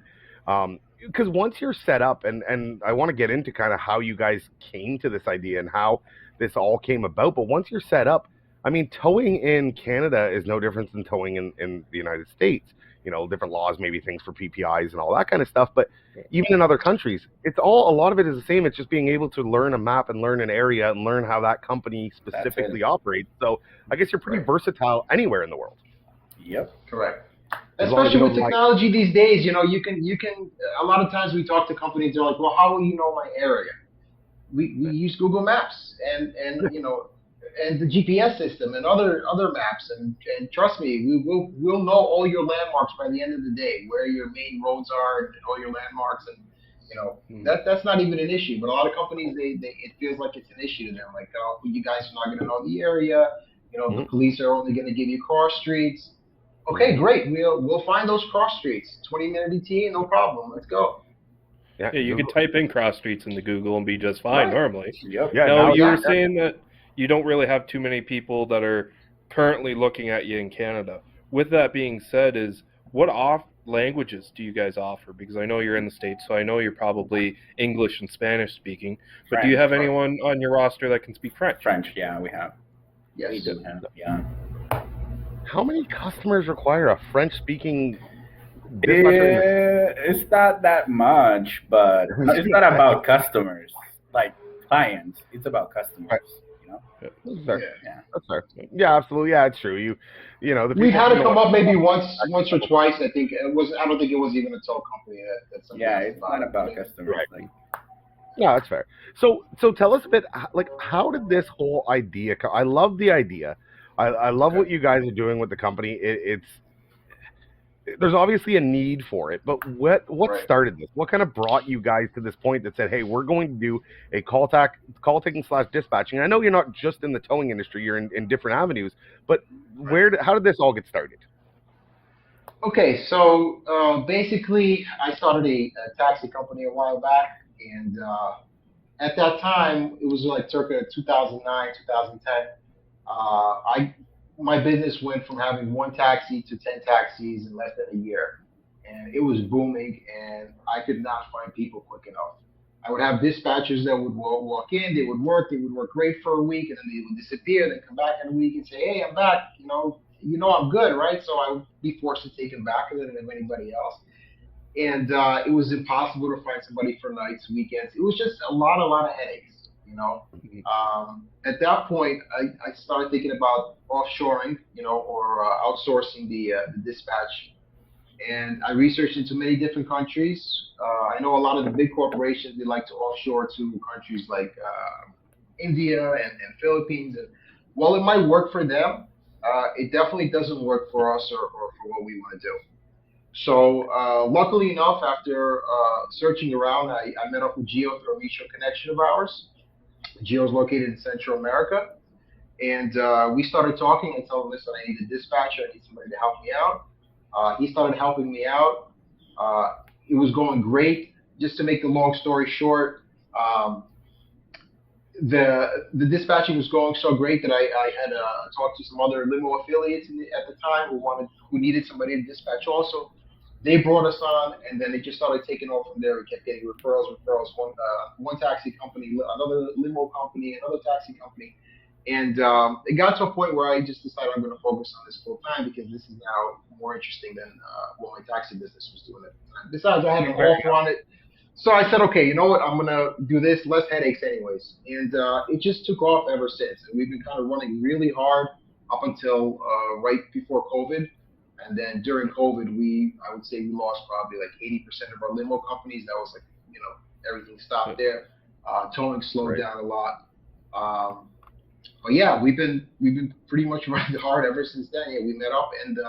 because once you're set up, and I want to get into kind of how you guys came to this idea and how this all came about, but once you're set up, I mean, towing in Canada is no different than towing in the United States. Different laws, maybe things for PPIs and all that kind of stuff. But even in other countries, a lot of it is the same. It's just being able to learn a map and learn an area and learn how that company specifically operates. So I guess you're pretty versatile anywhere in the world. Yep. Correct. Especially with technology these days, you can, a lot of times we talk to companies, they're like, well, how will you know my area? We use Google Maps and and the GPS system and other maps, and trust me, we'll know all your landmarks by the end of the day, where your main roads are and all your landmarks, and that's not even an issue. But a lot of companies, it feels like it's an issue to them, like, oh, you guys are not going to know the area, the police are only going to give you cross streets. Okay, great, we'll find those cross streets, 20-minute ETA, no problem, let's go. Yeah, you can type in cross streets into Google and be just fine normally. Yep. Yeah, now you were saying that you don't really have too many people that are currently looking at you in Canada. With that being said, what languages do you guys offer? Because I know you're in the States, so I know you're probably English and Spanish speaking. But French, do you have anyone on your roster that can speak French? French, yeah, we have. Yes. We do have, yeah. How many customers require a French-speaking dispatcher? It's not that much, but it's not about customers, like clients. It's about customers. Right. That's fair. Yeah. That's fair. Yeah, absolutely. Yeah, it's true. We had it come up maybe once or twice. I think it was. I don't think it was even a tow company that. Yeah, it's not about customers. Right. Yeah, that's fair. So tell us a bit. Like, how did this whole idea come? I love the idea. I love what you guys are doing with the company. there's obviously a need for it, but what Right. started this? What kind of brought you guys to this point that said, hey, we're going to do a call taking / dispatching? I know you're not just in the towing industry, you're in different avenues, but how did this all get started? Okay, so basically, I started a taxi company a while back, and at that time, it was like circa 2009, 2010. My business went from having 1 taxi to 10 taxis in less than a year, and it was booming, and I could not find people quick enough. I would have dispatchers that would walk in, they would work great for a week, and then they would disappear, then come back in a week and say, hey, I'm back, I'm good, right? So I would be forced to take them back because I didn't have anybody else. And it was impossible to find somebody for nights, weekends. It was just a lot of headaches, At that point, I started thinking about offshoring, or outsourcing the dispatch. And I researched into many different countries. I know a lot of the big corporations, they like to offshore to countries like India and Philippines. And while it might work for them, it definitely doesn't work for us or for what we want to do. So luckily enough, after searching around, I met up with Gio through a mutual connection of ours. Gio is located in Central America. And we started talking. I told him, listen, I need a dispatcher. I need somebody to help me out. He started helping me out. It was going great. Just to make the long story short, the dispatching was going so great that I had talked to some other limo affiliates at the time who needed somebody to dispatch also. They brought us on, and then it just started taking off from there. We kept getting referrals. One taxi company, another limo company, another taxi company. And it got to a point where I just decided I'm going to focus on this full time because this is now more interesting than what my taxi business was doing at the time. Besides, I had an offer on it. So I said, okay, you know what? I'm going to do this, less headaches anyways. And it just took off ever since. And we've been kind of running really hard up until right before COVID. And then during COVID, I would say we lost probably like 80% of our limo companies. That was like, everything stopped there. Towing slowed down a lot. But yeah, we've been pretty much running hard ever since then. Yeah, we met up, and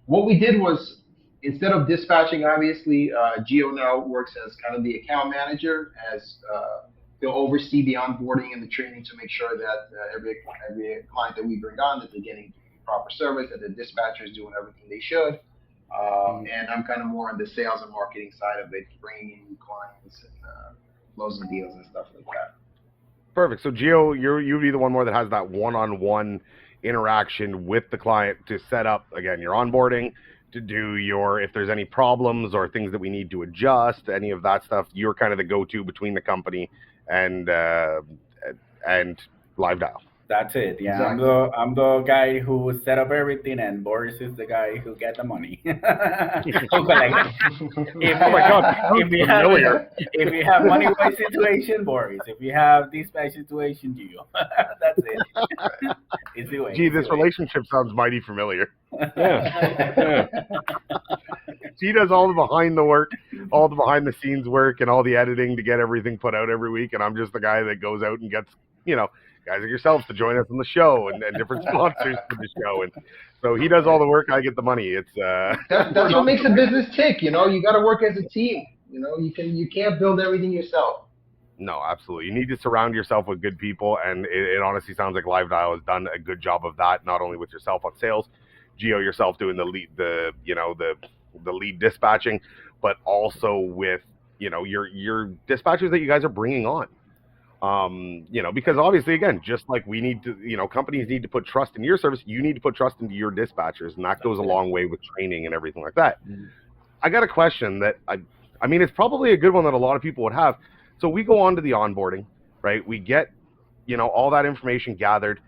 what we did was, instead of dispatching, obviously, Gio now works as kind of the account manager, as he'll oversee the onboarding and the training to make sure that every client that we bring on, that they're getting proper service, that the dispatcher is doing everything they should. And I'm kind of more on the sales and marketing side of it, bringing in new clients and closing deals and stuff like that. Perfect. So Gio, you'd be the one more that has that one-on-one interaction with the client to set up, again, your onboarding, to do if there's any problems or things that we need to adjust, any of that stuff. You're kind of the go-to between the company and Live Dial. That's it. Yeah, Exactly. I'm the guy who set up everything, and Boris is the guy who get the money. Oh my God! If you have money wise situation, Boris. If you have dispatch situation, Gio. That's it. It's the way. Gee, this relationship sounds mighty familiar. Yeah. She does all the behind the scenes work and all the editing to get everything put out every week, and I'm just the guy that goes out and gets, guys like yourselves to join us on the show and different sponsors for the show. And so he does all the work, I get the money. It's that's what makes a business tick, you got to work as a team. You can't build everything yourself. No, absolutely. You need to surround yourself with good people, and it honestly sounds like Live Dial has done a good job of that, not only with yourself on sales, Gio yourself doing the lead dispatching, but also with your dispatchers that you guys are bringing on. Because obviously, again, just like we need to, companies need to put trust in your service, you need to put trust into your dispatchers, and that goes a long way with training and everything like that. Mm-hmm. I got a question that I mean, it's probably a good one that a lot of people would have. So we go on to the onboarding, right? We get, all that information gathered.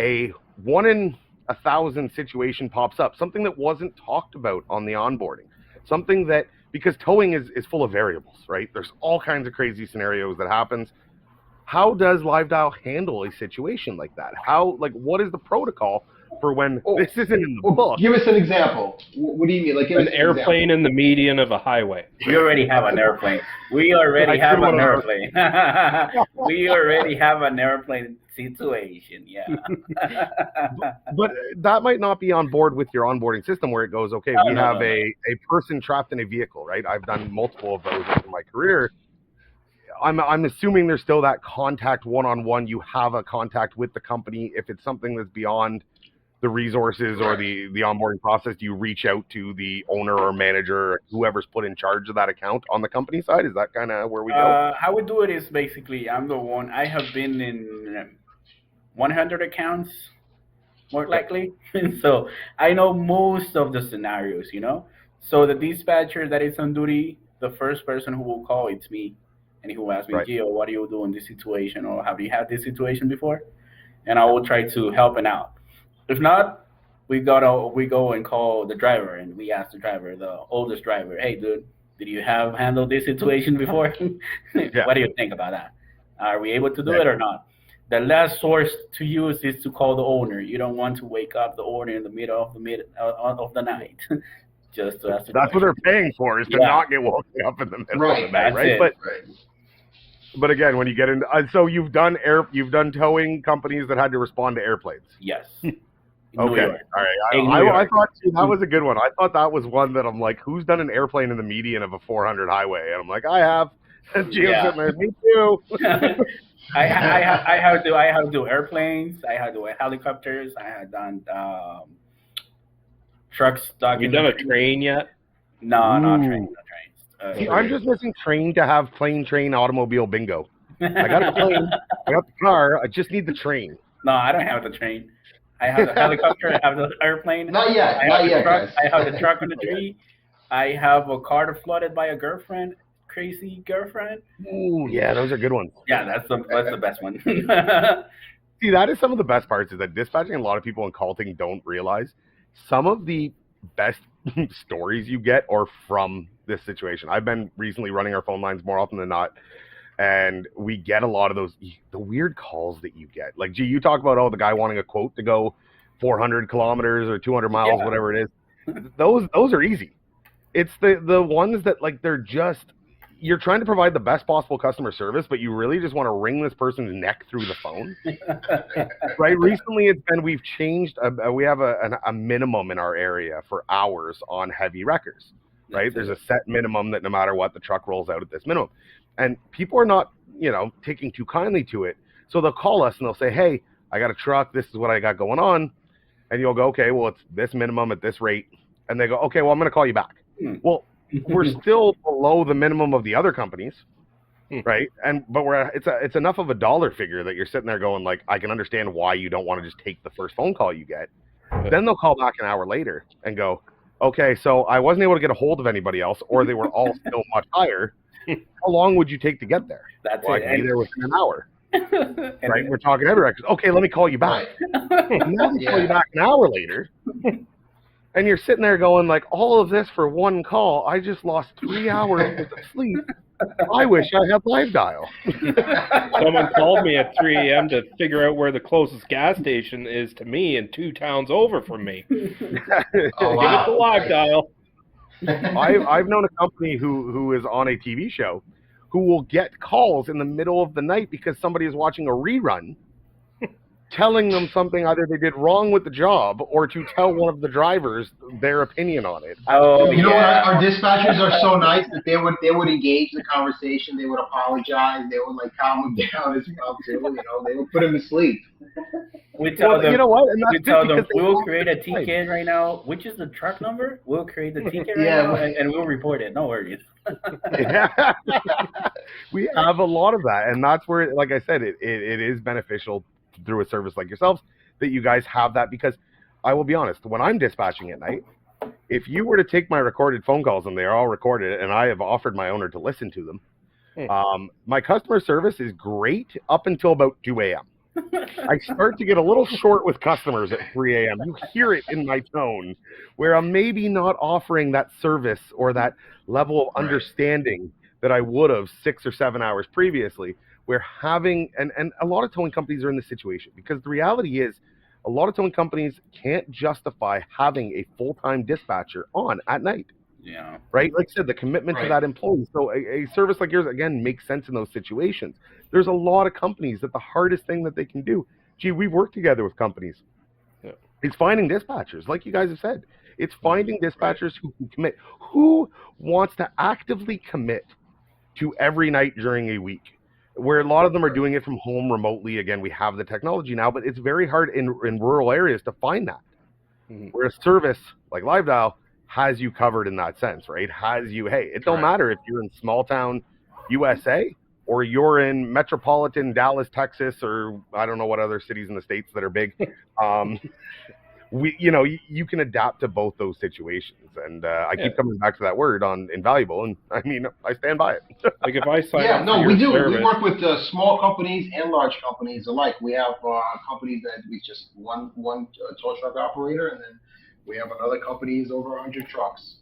A 1 in 1,000 situation pops up, something that wasn't talked about on the onboarding, something that, because towing is full of variables, right? There's all kinds of crazy scenarios that happens. How does Live Dial handle a situation like that? What is the protocol for when this isn't in the book. Give us an example. What do you mean? Like give An us airplane in the median of a highway. We already have an airplane. We already have an airplane. We already have an airplane situation. Yeah. But that might not be on board with your onboarding system where it goes, okay, we have a person trapped in a vehicle, right? I've done multiple of those in my career. I'm assuming there's still that contact one-on-one. You have a contact with the company. If it's something that's beyond the resources or the onboarding process, you reach out to the owner or manager, or whoever's put in charge of that account on the company side. Is that kind of where we go? How we do it is basically I'm the one. I have been in 100 accounts, more likely. So I know most of the scenarios, you know. So the dispatcher that is on duty, the first person who will call, it's me. And he will ask me, Gio, what do you do in this situation? Or have you had this situation before? And I will try to help him out. If not, we go and call the driver, and we ask the driver, the oldest driver, hey, dude, did you have handled this situation before? What do you think about that? Are we able to do it or not? The last source to use is to call the owner. You don't want to wake up the owner in the middle of the night. Just to ask. That's what they're paying for, is to not get woken up in the middle of the night, right? But again, when you get into so you've done towing companies that had to respond to airplanes. Yes. Okay. All right. I thought that was a good one. I thought that was one that I'm like, who's done an airplane in the median of a 400 highway? And I'm like, I have. And Gio's sitting there, me too. I have to do airplanes. I have to do helicopters. I have done trucks. You done a train yet? No, not trains. See, I'm just missing train to have plane, train, automobile bingo. I got the plane, I got the car, I just need the train. No, I don't have the train. I have the helicopter, I have the airplane. Not yet, truck, I have the truck on the tree. I have a car flooded by a girlfriend, crazy girlfriend. Ooh, yeah, those are good ones. Yeah, that's the best one. See, that is some of the best parts, is that dispatching, a lot of people in culting don't realize some of the best stories you get are from this situation. I've been recently running our phone lines more often than not, and we get a lot of the weird calls that you get. Like, gee, you talk about the guy wanting a quote to go 400 kilometers or 200 miles, whatever it is. Those are easy. It's the ones that, like, they're just, you're trying to provide the best possible customer service, but you really just want to wring this person's neck through the phone. Right? Recently, it's been, we've changed, we have a minimum in our area for hours on heavy wreckers. Right? There's a set minimum that no matter what, the truck rolls out at this minimum. And people are not, taking too kindly to it. So they'll call us and they'll say, hey, I got a truck. This is what I got going on. And you'll go, okay, well, it's this minimum at this rate. And they go, okay, well, I'm going to call you back. Well, we're still below the minimum of the other companies. Right? But it's enough of a dollar figure that you're sitting there going, like, I can understand why you don't want to just take the first phone call you get. Then they'll call back an hour later and go, okay, so I wasn't able to get a hold of anybody else, or they were all still much higher. How long would you take to get there? That's I can be there within an hour. Right? We're talking heavy wreckers. Okay, let me call you back. Now they call you back an hour later. And you're sitting there going, like, all of this for one call. I just lost 3 hours of sleep. I wish I had live dial. Someone called me at 3 a.m. to figure out where the closest gas station is to me and 2 towns over from me. Give it the live dial. I've known a company who is on a TV show who will get calls in the middle of the night because somebody is watching a rerun telling them something either they did wrong with the job or to tell one of the drivers their opinion on it. Oh, you know what? Our dispatchers are so nice that they would engage the conversation. They would apologize. They would, like, calm them down as well too. They would put them to sleep. We tell them, you know what? And we tell them we'll create a ticket right now. Which is the truck number? We'll create the ticket right now, and we'll report it. No worries. We have a lot of that, and that's where, like I said, it is beneficial through a service like yourselves that you guys have that, because I will be honest, when I'm dispatching at night, if you were to take my recorded phone calls, and they're all recorded, and I have offered my owner to listen to them, my customer service is great up until about 2 a.m. I start to get a little short with customers at 3 a.m. You hear it in my tone where I'm maybe not offering that service or that level of understanding that I would have 6 or 7 hours previously. We're having, and a lot of towing companies are in this situation, because the reality is a lot of towing companies can't justify having a full-time dispatcher on at night. Yeah. Right? Like I said, the commitment to that employee. So a service like yours, again, makes sense in those situations. There's a lot of companies that the hardest thing that they can do, we've worked together with companies. Yeah. It's finding dispatchers, like you guys have said. It's finding dispatchers who can commit. Who wants to actively commit to every night during a week? Where a lot of them are doing it from home remotely. Again, we have the technology now, but it's very hard in rural areas to find that. Mhm. Where a service like LiveDial has you covered in that sense, right? Has you, hey, it don't matter if you're in small town USA or you're in metropolitan Dallas, Texas, or I don't know what other cities in the States that are big. You can adapt to both those situations. And I keep coming back to that word on invaluable. And I mean, I stand by it. Like if I sign up no, for we your do. service, We work with small companies and large companies alike. We have companies that we just one tow truck operator, and then we have another company is over 100 trucks.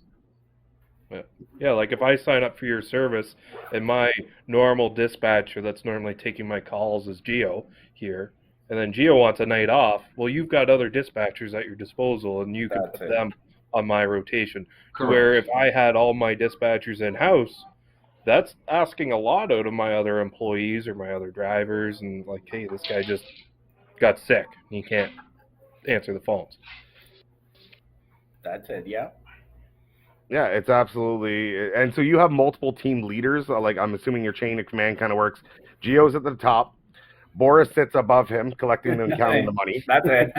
Yeah, like if I sign up for your service and my normal dispatcher that's normally taking my calls is Gio here, and then Gio wants a night off, well, you've got other dispatchers at your disposal, and you can put them on my rotation. Correct. Where if I had all my dispatchers in-house, that's asking a lot out of my other employees or my other drivers, and like, hey, this guy just got sick. He can't answer the phones. That's it, yeah. Yeah, it's absolutely. And so you have multiple team leaders. Like, I'm assuming your chain of command kind of works. Gio's at the top. Boris sits above him, collecting and counting the money. That's it.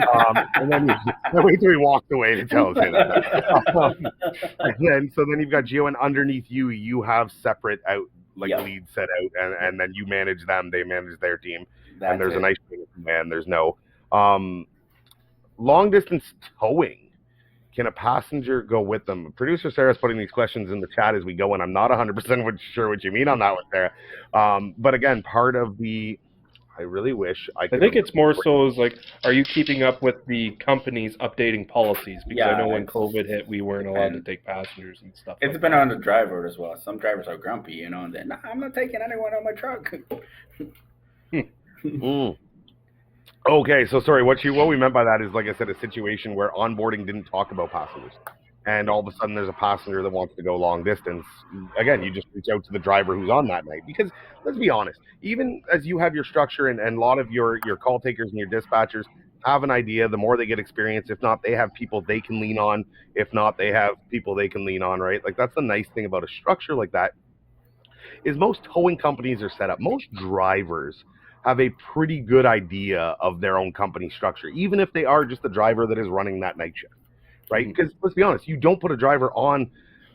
And then wait till he walks away to tell us that. And then you've got Gio, and underneath you, you have separate out, leads set out, and then you manage them. They manage their team. And there's a nice chain of command. There's no long distance towing. Can a passenger go with them? Producer Sarah's putting these questions in the chat as we go, and I'm not 100% sure what you mean on that one, Sarah. But again, part of the, I really wish I could. I think it's more so is like, are you keeping up with the companies updating policies? Because I know when COVID hit, we weren't allowed to take passengers and stuff. It's been on the driver as well. Some drivers are grumpy, and they're, nah, I'm not taking anyone on my truck. Okay, so sorry, what we meant by that is, like I said, a situation where onboarding didn't talk about passengers. And all of a sudden there's a passenger that wants to go long distance. Again, you just reach out to the driver who's on that night. Because let's be honest, even as you have your structure and a lot of your call takers and your dispatchers have an idea, the more they get experience, if not, they have people they can lean on. If not, they have people they can lean on, right? Like, that's the nice thing about a structure like that, is most towing companies are set up. Most drivers have a pretty good idea of their own company structure, even if they are just the driver that is running that night shift, right? Because let's be honest, you don't put a driver on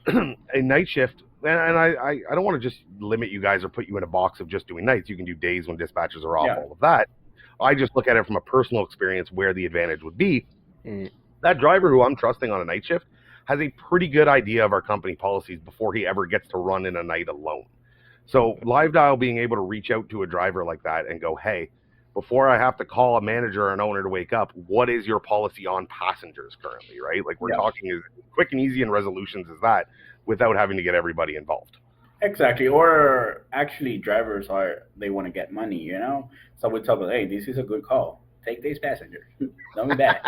a night shift, and I don't want to just limit you guys or put you in a box of just doing nights. You can do days when dispatchers are off, all of that. I just look at it from a personal experience where the advantage would be. That driver who I'm trusting on a night shift has a pretty good idea of our company policies before he ever gets to run in a night alone. So LiveDial being able to reach out to a driver like that and go, hey, before I have to call a manager or an owner to wake up, what is your policy on passengers currently, right? Like, we're talking as quick and easy in resolutions as that without having to get everybody involved. Exactly. Or actually drivers they want to get money, So we tell them, hey, this is a good call. Take these passengers. Don't be bad.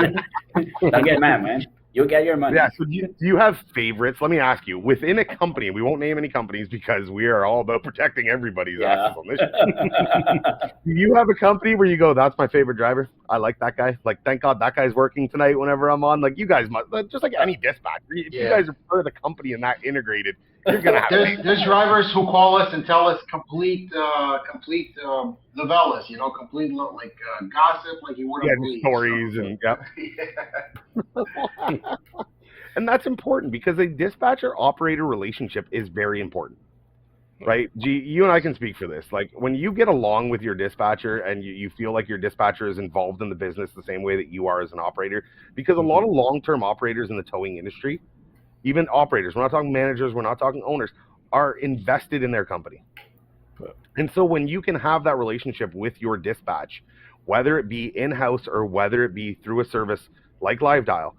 Don't get mad, man. You'll get your money. Yeah, so do you have favorites? Let me ask you, within a company, we won't name any companies because we are all about protecting everybody's assets on this show. Do you have a company where you go, that's my favorite driver? I like that guy. Like, thank God that guy's working tonight whenever I'm on. Like, you guys must, just like any dispatch. If you guys are part of the company and that integrated, you're going to have There's drivers who call us and tell us complete novellas, complete gossip, like you wouldn't believe. Stories and and that's important because a dispatcher-operator relationship is very important, right? You and I can speak for this. Like, when you get along with your dispatcher and you feel like your dispatcher is involved in the business the same way that you are as an operator, because a lot of long-term operators in the towing industry, even operators, we're not talking managers, we're not talking owners, are invested in their company. And so when you can have that relationship with your dispatch, whether it be in-house or whether it be through a service like LiveDial,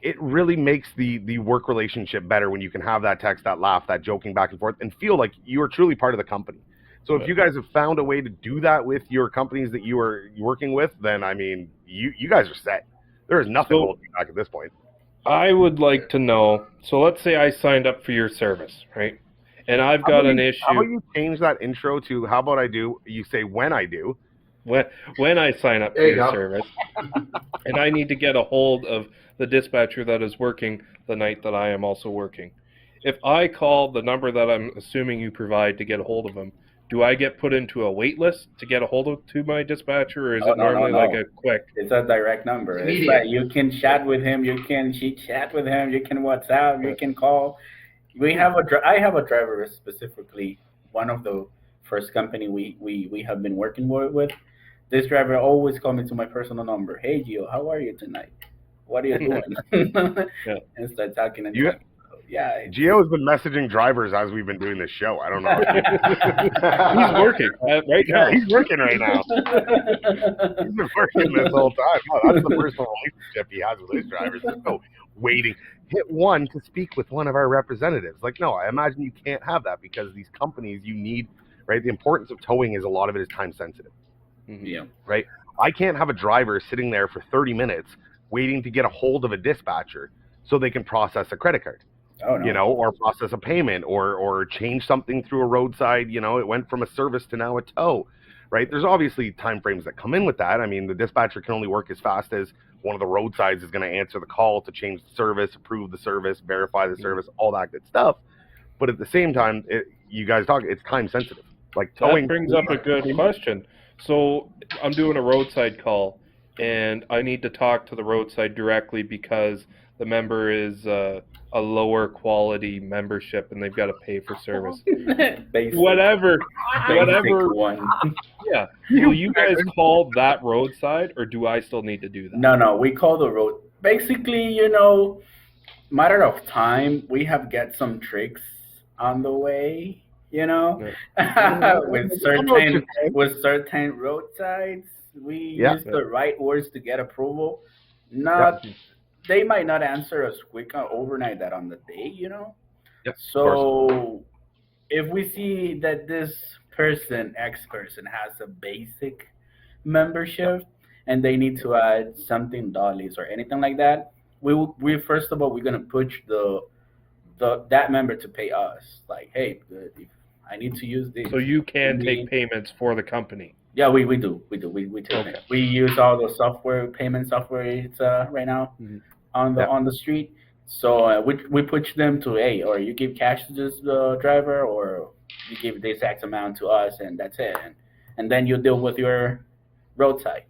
it really makes the work relationship better when you can have that text, that laugh, that joking back and forth, and feel like you are truly part of the company. So if you guys have found a way to do that with your companies that you are working with, then I mean, you guys are set. There is nothing holding you back at this point. I would like to know, so let's say I signed up for your service, right? And I've got an issue. How about you change that intro to, how about you say when I do. When I sign up for your service, and I need to get a hold of the dispatcher that is working the night that I am also working. If I call the number that I'm assuming you provide to get a hold of them, do I get put into a wait list to get a hold of to my dispatcher, or is it normally like a quick? It's a direct number. It's like you can chat with him, you can chat with him, you can WhatsApp, you can call. I have a driver specifically, one of the first company we have been working with. This driver always called me to my personal number. Hey, Gio, how are you tonight? What are you doing? And start talking. Yeah. Gio has been messaging drivers as we've been doing this show. I don't know. He's working right now. He's working right now. He's been working this whole time. No, that's the personal relationship he has with his drivers. There's no waiting. Hit 1 to speak with one of our representatives. Like, no, I imagine you can't have that because these companies you need, right? The importance of towing is a lot of it is time sensitive. Yeah. Right. I can't have a driver sitting there for 30 minutes waiting to get a hold of a dispatcher so they can process a credit card. Oh, no. You know, or process a payment or change something through a roadside. You know, it went from a service to now a tow. Right. There's obviously time frames that come in with that. I mean, the dispatcher can only work as fast as one of the roadsides is going to answer the call to change the service, approve the service, verify the service, all that good stuff. But at the same time, you guys talk, it's time sensitive. Like towing. That brings up a good question. So I'm doing a roadside call, and I need to talk to the roadside directly because the member is a lower quality membership, and they've got to pay for service. Whatever one. Yeah. Do you guys call that roadside, or do I still need to do that? No, we call the road. Basically, you know, matter of time, we have got some tricks on the way. You know, with certain roadsides, we use the right words to get approval. They might not answer us quick overnight that on the day, you know. Yep, so if we see that this X person has a basic membership and they need to add something dollies or anything like that, we first of all we're gonna push that member to pay us. Like, hey, if I need to use this. So you can take payments for the company. Yeah, we do. We take it. We use all the payment software right now on the street. So we push them to, hey, or you give cash to this driver, or you give this X amount to us, and that's it. And then you deal with your roadside.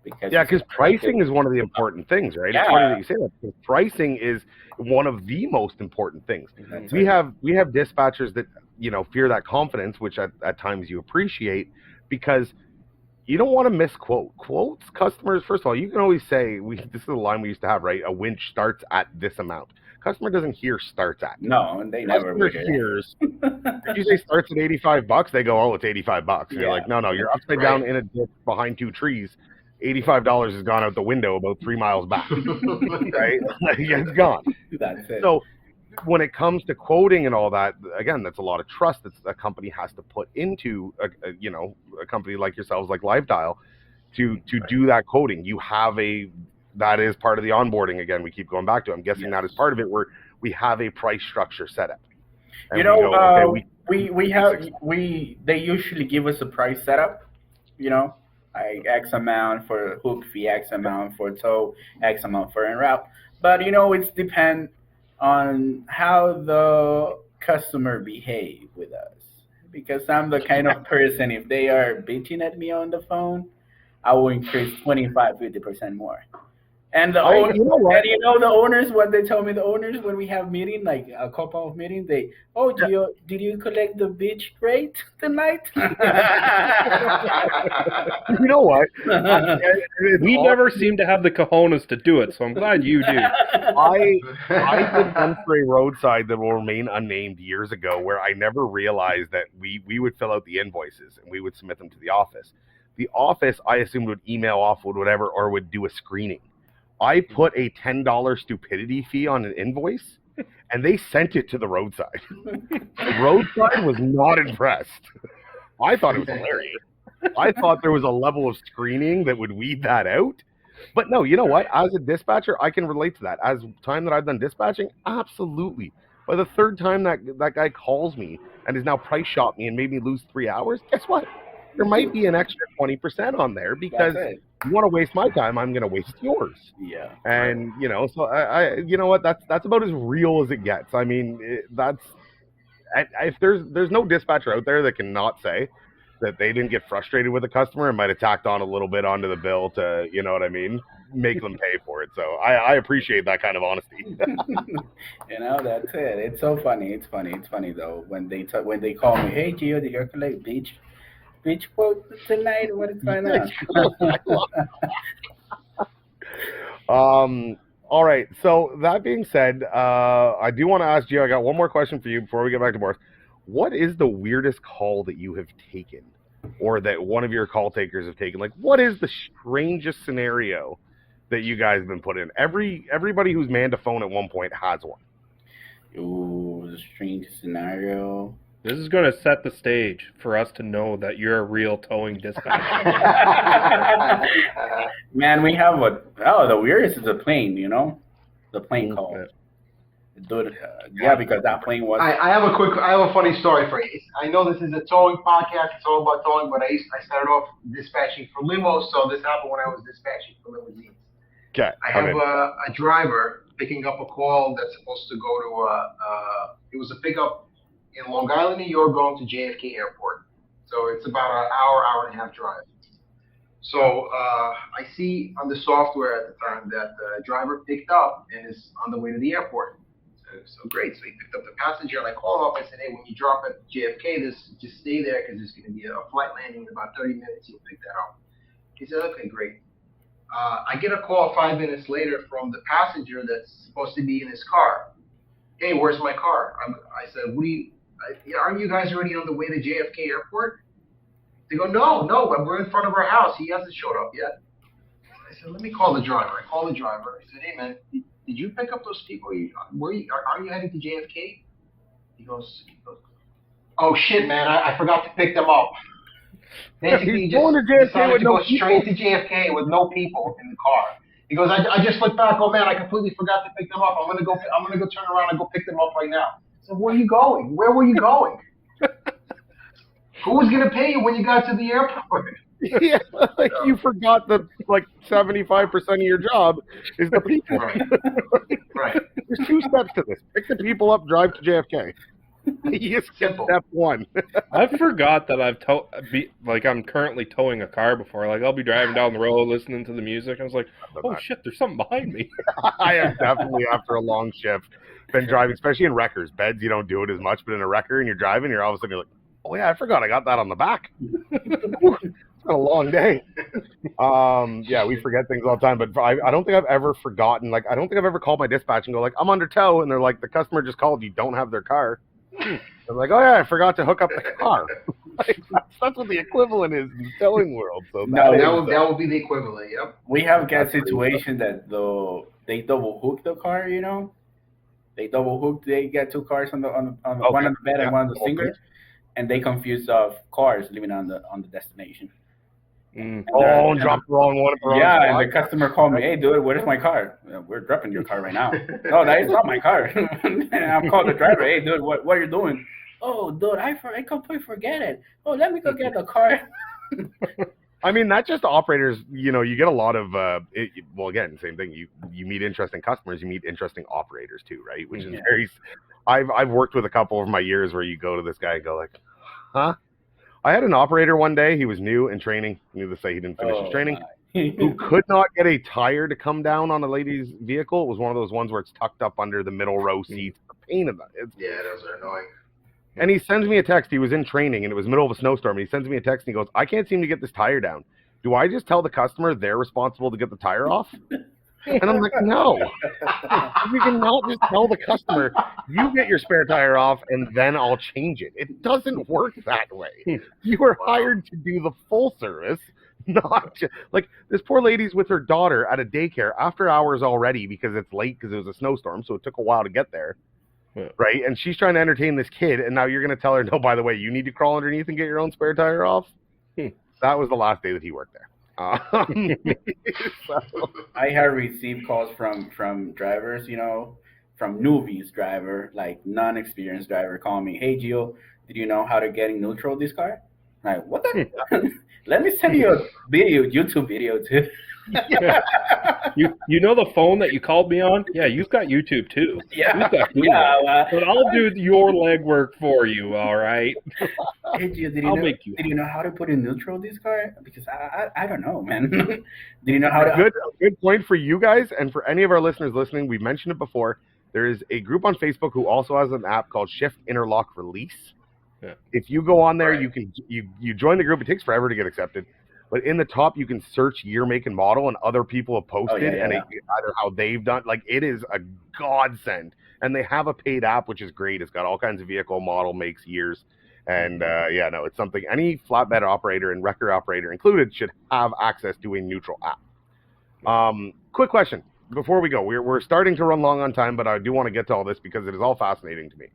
Because pricing is one of the important things, right? Yeah. It's funny that you say that, because pricing is one of the most important things. We have dispatchers that, you know, fear that confidence, which at times you appreciate, because you don't want to misquote. Quotes customers, first of all, you can always say, this is a line we used to have, right? A winch starts at this amount. Customer doesn't hear starts at. No, and they never hears. If you say starts at $85, they go, oh, it's $85. And you're like, no, you're upside down in a ditch behind 2 trees. $85 has gone out the window about 3 miles back, right? It's gone. That's it. So when it comes to quoting and all that, again, that's a lot of trust that a company has to put into a company like yourselves, like LiveDial, to do that quoting. You have that is part of the onboarding. Again, we keep going back to it. I'm guessing that is part of it, where we have a price structure set up. And they usually give us a price setup, you know. Like X amount for hook fee, X amount for tow, X amount for en route. But, you know, it depends on how the customer behave with us. Because I'm the kind of person, if they are bitching at me on the phone, I will increase 25-50% more. And the owners, what they tell me, the owners, when we have meeting, like a couple of meetings, did you collect the beach rate tonight? You know what? We never seem to have the cojones to do it, so I'm glad you do. I did one for a roadside that will remain unnamed years ago, where I never realized that we would fill out the invoices and we would submit them to the office. The office, I assumed, would email off with whatever or would do a screening. I put a $10 stupidity fee on an invoice, and they sent it to the roadside. The roadside was not impressed. I thought it was hilarious. I thought there was a level of screening that would weed that out. But no, you know what? As a dispatcher, I can relate to that. As time that I've done dispatching, absolutely. By the third time that guy calls me and has now price shopped me and made me lose 3 hours, guess what? There might be an extra 20% on there because you want to waste my time, I'm going to waste yours. Yeah. And, you know, so I you know what? That's about as real as it gets. I mean, if there's no dispatcher out there that cannot say that they didn't get frustrated with a customer and might have tacked on a little bit onto the bill to, you know what I mean, make them pay for it. So I appreciate that kind of honesty. You know, that's it. It's so funny. It's funny though when they call me, hey Gio, did you collect beach quote tonight? What is going on? All right. So that being said, I do want to ask Gio. I got one more question for you before we get back to Boris. What is the weirdest call that you have taken, or that one of your call takers have taken? Like, what is the strangest scenario that you guys have been put in? Everybody who's manned a phone at one point has one. Ooh, the strangest scenario. This is going to set the stage for us to know that you're a real towing dispatcher. Man, we have the weirdest is the plane, you know? The plane call. Dude, yeah, because that plane was... I have a funny story for you. I know this is a towing podcast. It's all about towing, but I started off dispatching for limos, so this happened when I was dispatching for limousines. Okay. I have a driver picking up a call that's supposed to go to it was a pickup in Long Island, New York, going to JFK Airport. So it's about an hour and a half drive. So I see on the software at the time that the driver picked up and is on the way to the airport. So great. So he picked up the passenger, and I called up. I said, hey, when you drop at JFK, just stay there because there's going to be a flight landing in about 30 minutes. You'll pick that up. He said, okay, great. I get a call 5 minutes later from the passenger that's supposed to be in his car. Hey, where's my car? I said, aren't you guys already on the way to JFK Airport? They go, no, we're in front of our house. He hasn't showed up yet. I said, let me call the driver. I called the driver. I said, hey, man, did you pick up those people? Are you heading to JFK? He goes, oh, shit, man, I forgot to pick them up. Basically, he just decided to go straight to JFK with no people in the car. He goes, I just looked back. Oh, man, I completely forgot to pick them up. I'm gonna go turn around and go pick them up right now. So where are you going? Where were you going? Who was going to pay you when you got to the airport? Yeah, like you forgot that like 75% of your job is the people. Right. There's 2 steps to this. Pick the people up, drive to JFK. You skip step 1. I forgot that I'm currently towing a car before. Like I'll be driving down the road listening to the music. I was like, oh shit, there's something behind me. I have definitely, after a long shift, been driving, especially in wreckers. Beds, you don't do it as much, but in a wrecker and you're driving, you're all of a sudden like, oh yeah, I forgot I got that on the back. It's been a long day. Yeah, we forget things all the time, but I don't think I've ever forgotten. Like, I don't think I've ever called my dispatch and go like, I'm under tow, and they're like, the customer just called, you don't have their car. I'm like, oh yeah, I forgot to hook up the car. Like, that's what the equivalent is in the towing world. So that would be the equivalent. Yep. We have got situation that they double hook the car. You know, they double hook. They get 2 cars on the one on the bed and one on the single, and they confuse cars living on the destination. And drop the wrong one. Yeah, and the customer called me, hey, dude, where's my car? We're dropping your car right now. No, that is not my car. And I'm calling the driver, hey, dude, what are you doing? Oh, dude, I completely forget it. Oh, let me go get the car. I mean, that's just operators. You know, you get a lot of, well, again, same thing. You meet interesting customers, you meet interesting oopers too, right? Which is very, I've worked with a couple over my years where you go to this guy and go like, huh? I had an operator one day. He was new in training. Needless to say, he didn't finish his training. Who could not get a tire to come down on a lady's vehicle. It was one of those ones where it's tucked up under the middle row seats. The pain of that. Yeah, those are annoying. And he sends me a text. He was in training, and it was middle of a snowstorm. And he sends me a text, and he goes, I can't seem to get this tire down. Do I just tell the customer they're responsible to get the tire off? And I'm like, no. You cannot just tell the customer, you get your spare tire off, and then I'll change it. It doesn't work that way. You are hired to do the full service, not just, like, this poor lady's with her daughter at a daycare after hours already because it's late because it was a snowstorm, so it took a while to get there. right? And she's trying to entertain this kid, and now you're going to tell her, no, by the way, you need to crawl underneath and get your own spare tire off? That was the last day that he worked there. So. I have received calls from drivers, from newbies driver, like non-experienced driver, calling me, "Hey Gio, did you know how to get in neutral this car?" I'm like, what the? Let me send you a YouTube video too. You know the phone that you called me on? Yeah, you've got YouTube too. Yeah, got but I'll do your legwork for you. All right. Hey Gio, did you know how to put in neutral this car? Because I don't know, man. Did you know how to? Good point for you guys, and for any of our listeners listening. We've mentioned it before. There is a group on Facebook who also has an app called Shift Interlock Release. Yeah. If you go on there, you can you join the group. It takes forever to get accepted, but in the top you can search year, make, and model, and other people have posted and either how they've done. Like, it is a godsend, and they have a paid app, which is great. It's got all kinds of vehicle, model, makes, years, and it's something any flatbed operator and wrecker operator included should have access to a neutral app. Quick question before we go. We're starting to run long on time, but I do want to get to all this because it is all fascinating to me.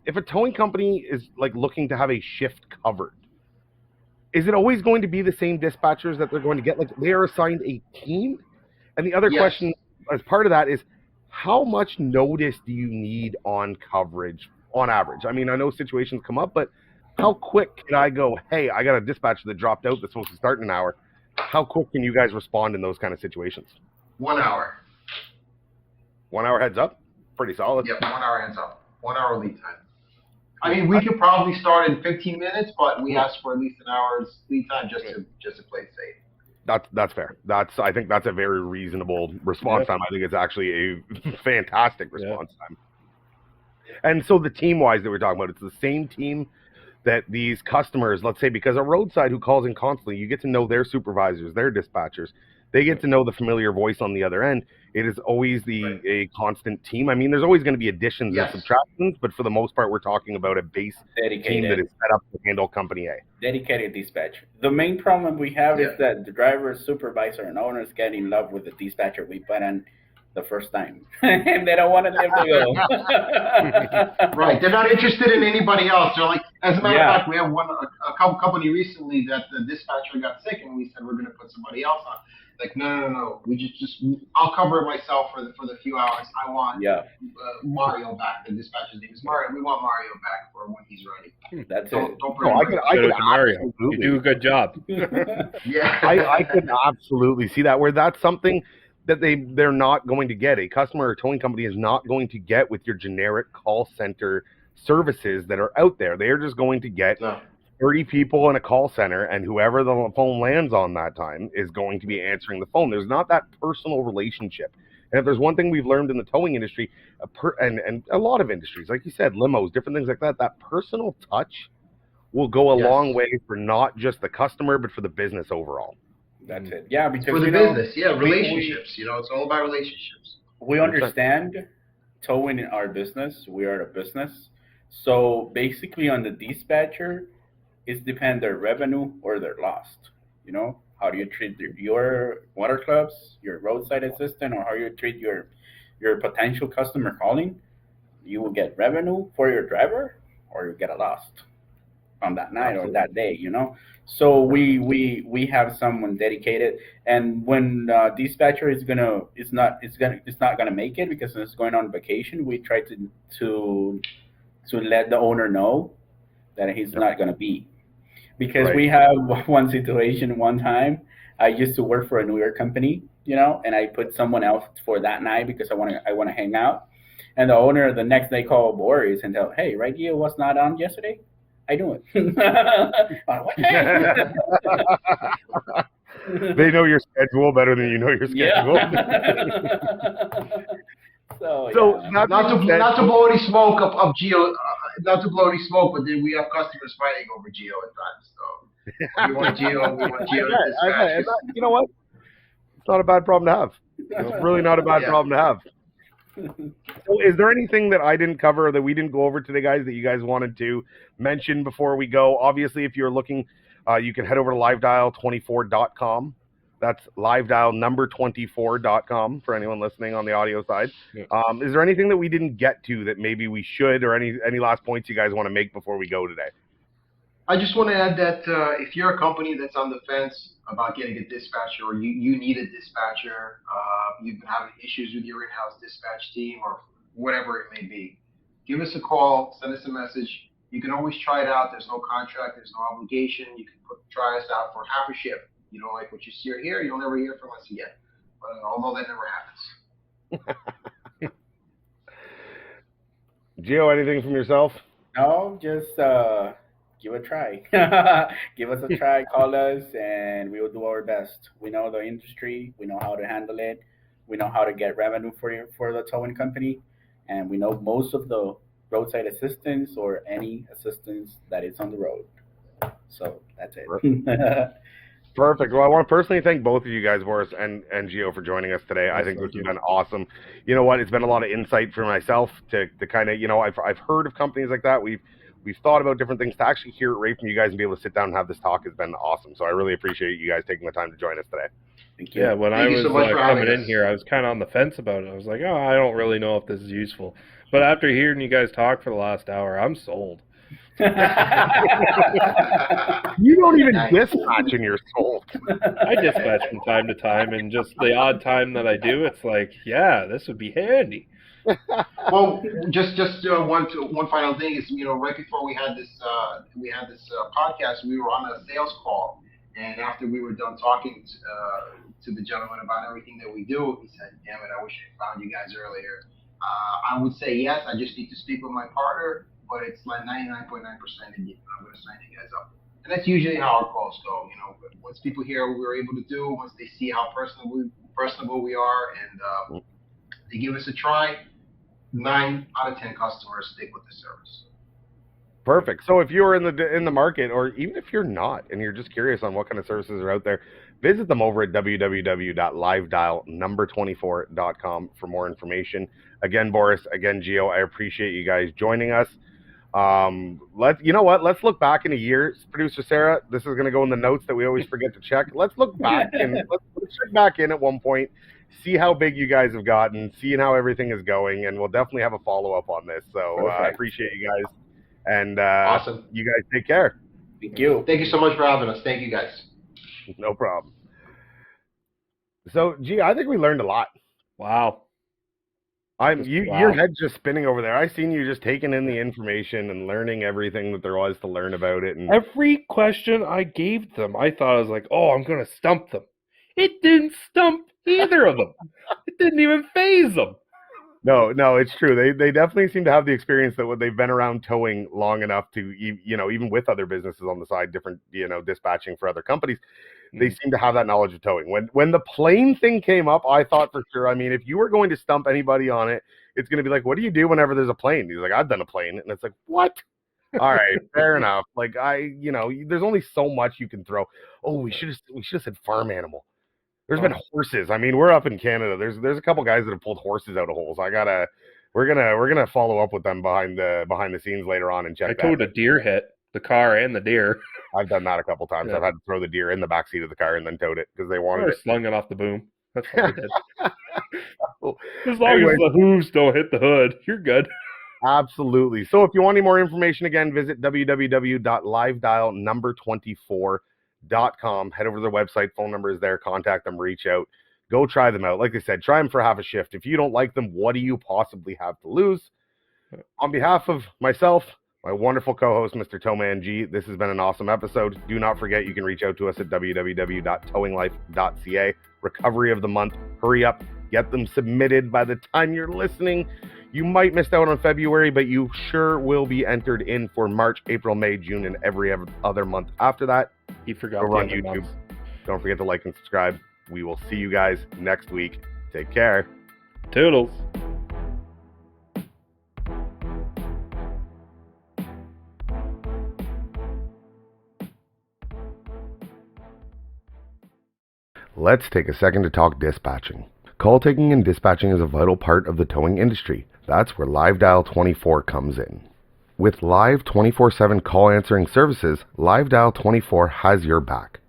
If a towing company is like looking to have a shift covered, is it always going to be the same dispatchers that they're going to get? Like, they are assigned a team? And the other question as part of that is, how much notice do you need on coverage on average? I mean, I know situations come up, but how quick can I go, hey, I got a dispatcher that dropped out that's supposed to start in an hour. How quick can you guys respond in those kind of situations? 1 hour. 1 hour heads up? Pretty solid. Yep, 1 hour heads up. 1 hour lead time. I mean, we could probably start in 15 minutes, but we ask for at least an hour's lead time just to play it safe. That's fair. I think that's a very reasonable response time. I think it's actually a fantastic response time. And so the team-wise that we're talking about, it's the same team that these customers, let's say, because a roadside who calls in constantly, you get to know their supervisors, their dispatchers. They get to know the familiar voice on the other end. It is always a constant team. I mean, there's always going to be additions and subtractions, but for the most part, we're talking about a base team that is set up to handle Company A. Dedicated dispatch. The main problem we have is that the driver, supervisor, and owners get in love with the dispatcher we put on the first time, and they don't want to let them go. Right. They're not interested in anybody else. They're like, as a matter of fact, we have a company recently that the dispatcher got sick, and we said we're going to put somebody else on. Like, no. We I'll cover it myself for the few hours. I want Mario back. The dispatcher's name is Mario. We want Mario back for when he's ready. That's Don't bring I could Mario. You do a good job. I could absolutely see that, where that's something that they're not going to get. A customer or towing company is not going to get with your generic call center services that are out there. They're just going to get 30 people in a call center, and whoever the phone lands on that time is going to be answering the phone. There's not that personal relationship. And if there's one thing we've learned in the towing industry, and a lot of industries, like you said, limos, different things like that, that personal touch will go a long way for not just the customer, but for the business overall. That's it. Yeah, because for the business, relationships. It's all about relationships. We understand towing in our business. We are a business. So basically on the dispatcher, it depends their revenue or their loss. How do you treat your water clubs, your roadside assistant, or how you treat your potential customer calling? You will get revenue for your driver, or you get a loss on that night or that day. So we have someone dedicated, and when dispatcher is not gonna make it because it's going on vacation, we try to let the owner know that he's not gonna be. Because we have one situation one time, I used to work for a New York company, and I put someone else for that night because I want to hang out. And the owner the next day called Boris and tell, hey, right here was not on yesterday? I do it. They know your schedule better than you know your schedule. So not to blow any smoke of Gio, not to blow any smoke, but then we have customers fighting over Gio at times. So we want Gio to dispatch. You know what? It's not a bad problem to have. It's really not a bad problem to have. So is there anything that I didn't cover or that we didn't go over today, guys, that you guys wanted to mention before we go? Obviously, if you're looking, you can head over to livedial24.com. That's livedial24.com for anyone listening on the audio side. Yeah. Is there anything that we didn't get to that maybe we should, or any last points you guys want to make before we go today? I just want to add that if you're a company that's on the fence about getting a dispatcher, or you need a dispatcher, you've been having issues with your in-house dispatch team or whatever it may be, give us a call, send us a message. You can always try it out. There's no contract. There's no obligation. You can try us out for half a shift. You don't like what you see or hear, you'll never hear from us again. But although that never happens. Gio, anything from yourself? No, just give it a try. Give us a try, call us, and we will do our best. We know the industry. We know how to handle it. We know how to get revenue for the towing company. And we know most of the roadside assistance or any assistance that is on the road. So that's it. Perfect. Well, I want to personally thank both of you guys, Boris and Gio, for joining us today. I think this has been awesome. You know what? It's been a lot of insight for myself to kind of, I've heard of companies like that. We've thought about different things. To actually hear it right from you guys and be able to sit down and have this talk has been awesome. So I really appreciate you guys taking the time to join us today. Thank you. Yeah, when Thank I you was so much for coming having in us. here, I was kind of on the fence about it. I was like, oh, I don't really know if this is useful. But after hearing you guys talk for the last hour, I'm sold. You don't even dispatch and you're sold. I dispatch from time to time, and just the odd time that I do, it's like, yeah, this would be handy. Well, just one final thing is, right before we had this podcast, we were on a sales call, and after we were done talking to the gentleman about everything that we do, he said, "Damn it, I wish I found you guys earlier." I would say yes. I just need to speak with my partner, but it's like 99.9% and I'm going to sign you guys up. And that's usually how our calls go. Once people hear what we're able to do, once they see how personable we are, and they give us a try, 9 out of 10 customers stick with the service. Perfect. So if you're in the market, or even if you're not, and you're just curious on what kind of services are out there, visit them over at www.livedial24.com for more information. Again, Boris, again, Gio, I appreciate you guys joining us. Let's look back in a year. Producer Sarah, this is going to go in the notes that we always forget to check. Let's look back and let's check back in at one point, see how big you guys have gotten, seeing how everything is going, and we'll definitely have a follow-up on this. So I appreciate you guys. And awesome. You guys take care. Thank you. Thank you so much for having us. Thank you, guys. No problem. So, gee, I think we learned a lot. Wow. Your head's just spinning over there. I seen you just taking in the information and learning everything that there was to learn about it. And Every question I gave them, I thought I was like, oh, I'm going to stump them. It didn't stump either of them. It didn't even phase them. No, it's true. They definitely seem to have the experience that when they've been around towing long enough to, even with other businesses on the side, different, dispatching for other companies, they seem to have that knowledge of towing. When the plane thing came up, I thought for sure, if you were going to stump anybody on it, it's going to be like, what do you do whenever there's a plane? He's like, I've done a plane. And it's like, what? All right, fair enough. Like there's only so much you can throw. Oh, we should have said farm animal. There's been horses. We're up in Canada. There's a couple guys that have pulled horses out of holes. We're gonna follow up with them behind the scenes later on and check. I towed a deer hit the car and the deer. I've done that a couple times. Yeah. I've had to throw the deer in the backseat of the car and then towed it because they wanted it. Slung it off the boom. That's what I did. As long as the hooves don't hit the hood, you're good. Absolutely. So if you want any more information, again, visit www.livedial24.com. Head over to their website. Phone number is there. Contact them. Reach out. Go try them out. Like I said, try them for half a shift. If you don't like them, what do you possibly have to lose? On behalf of myself, my wonderful co-host, Mr. TowManG, this has been an awesome episode. Do not forget, you can reach out to us at www.towinglife.ca. Recovery of the month. Hurry up. Get them submitted by the time you're listening. You might miss out on February, but you sure will be entered in for March, April, May, June, and every other month after that. You forgot over on YouTube. Don't forget to like and subscribe. We will see you guys next week. Take care. Toodles. Let's take a second to talk dispatching. Call taking and dispatching is a vital part of the towing industry. That's where Live Dial 24 comes in. With live 24/7 call answering services, Live Dial 24 has your back.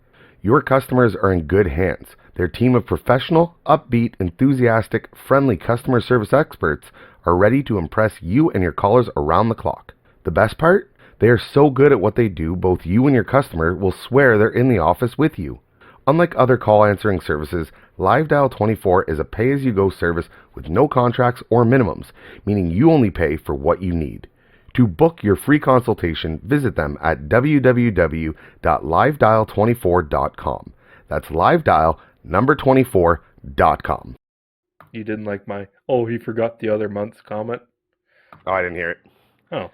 Your customers are in good hands Their team of professional, upbeat, enthusiastic, friendly customer service experts are ready to impress you and your callers around the clock. The best part? They are so good at what they do, both you and your customer will swear they're in the office with you. Unlike other call answering services, LiveDial24 is a pay-as-you-go service with no contracts or minimums, meaning you only pay for what you need. To book your free consultation, visit them at www.livedial24.com. That's livedial24.com. You didn't like my, oh, he forgot the other month's comment? Oh, I didn't hear it. Oh,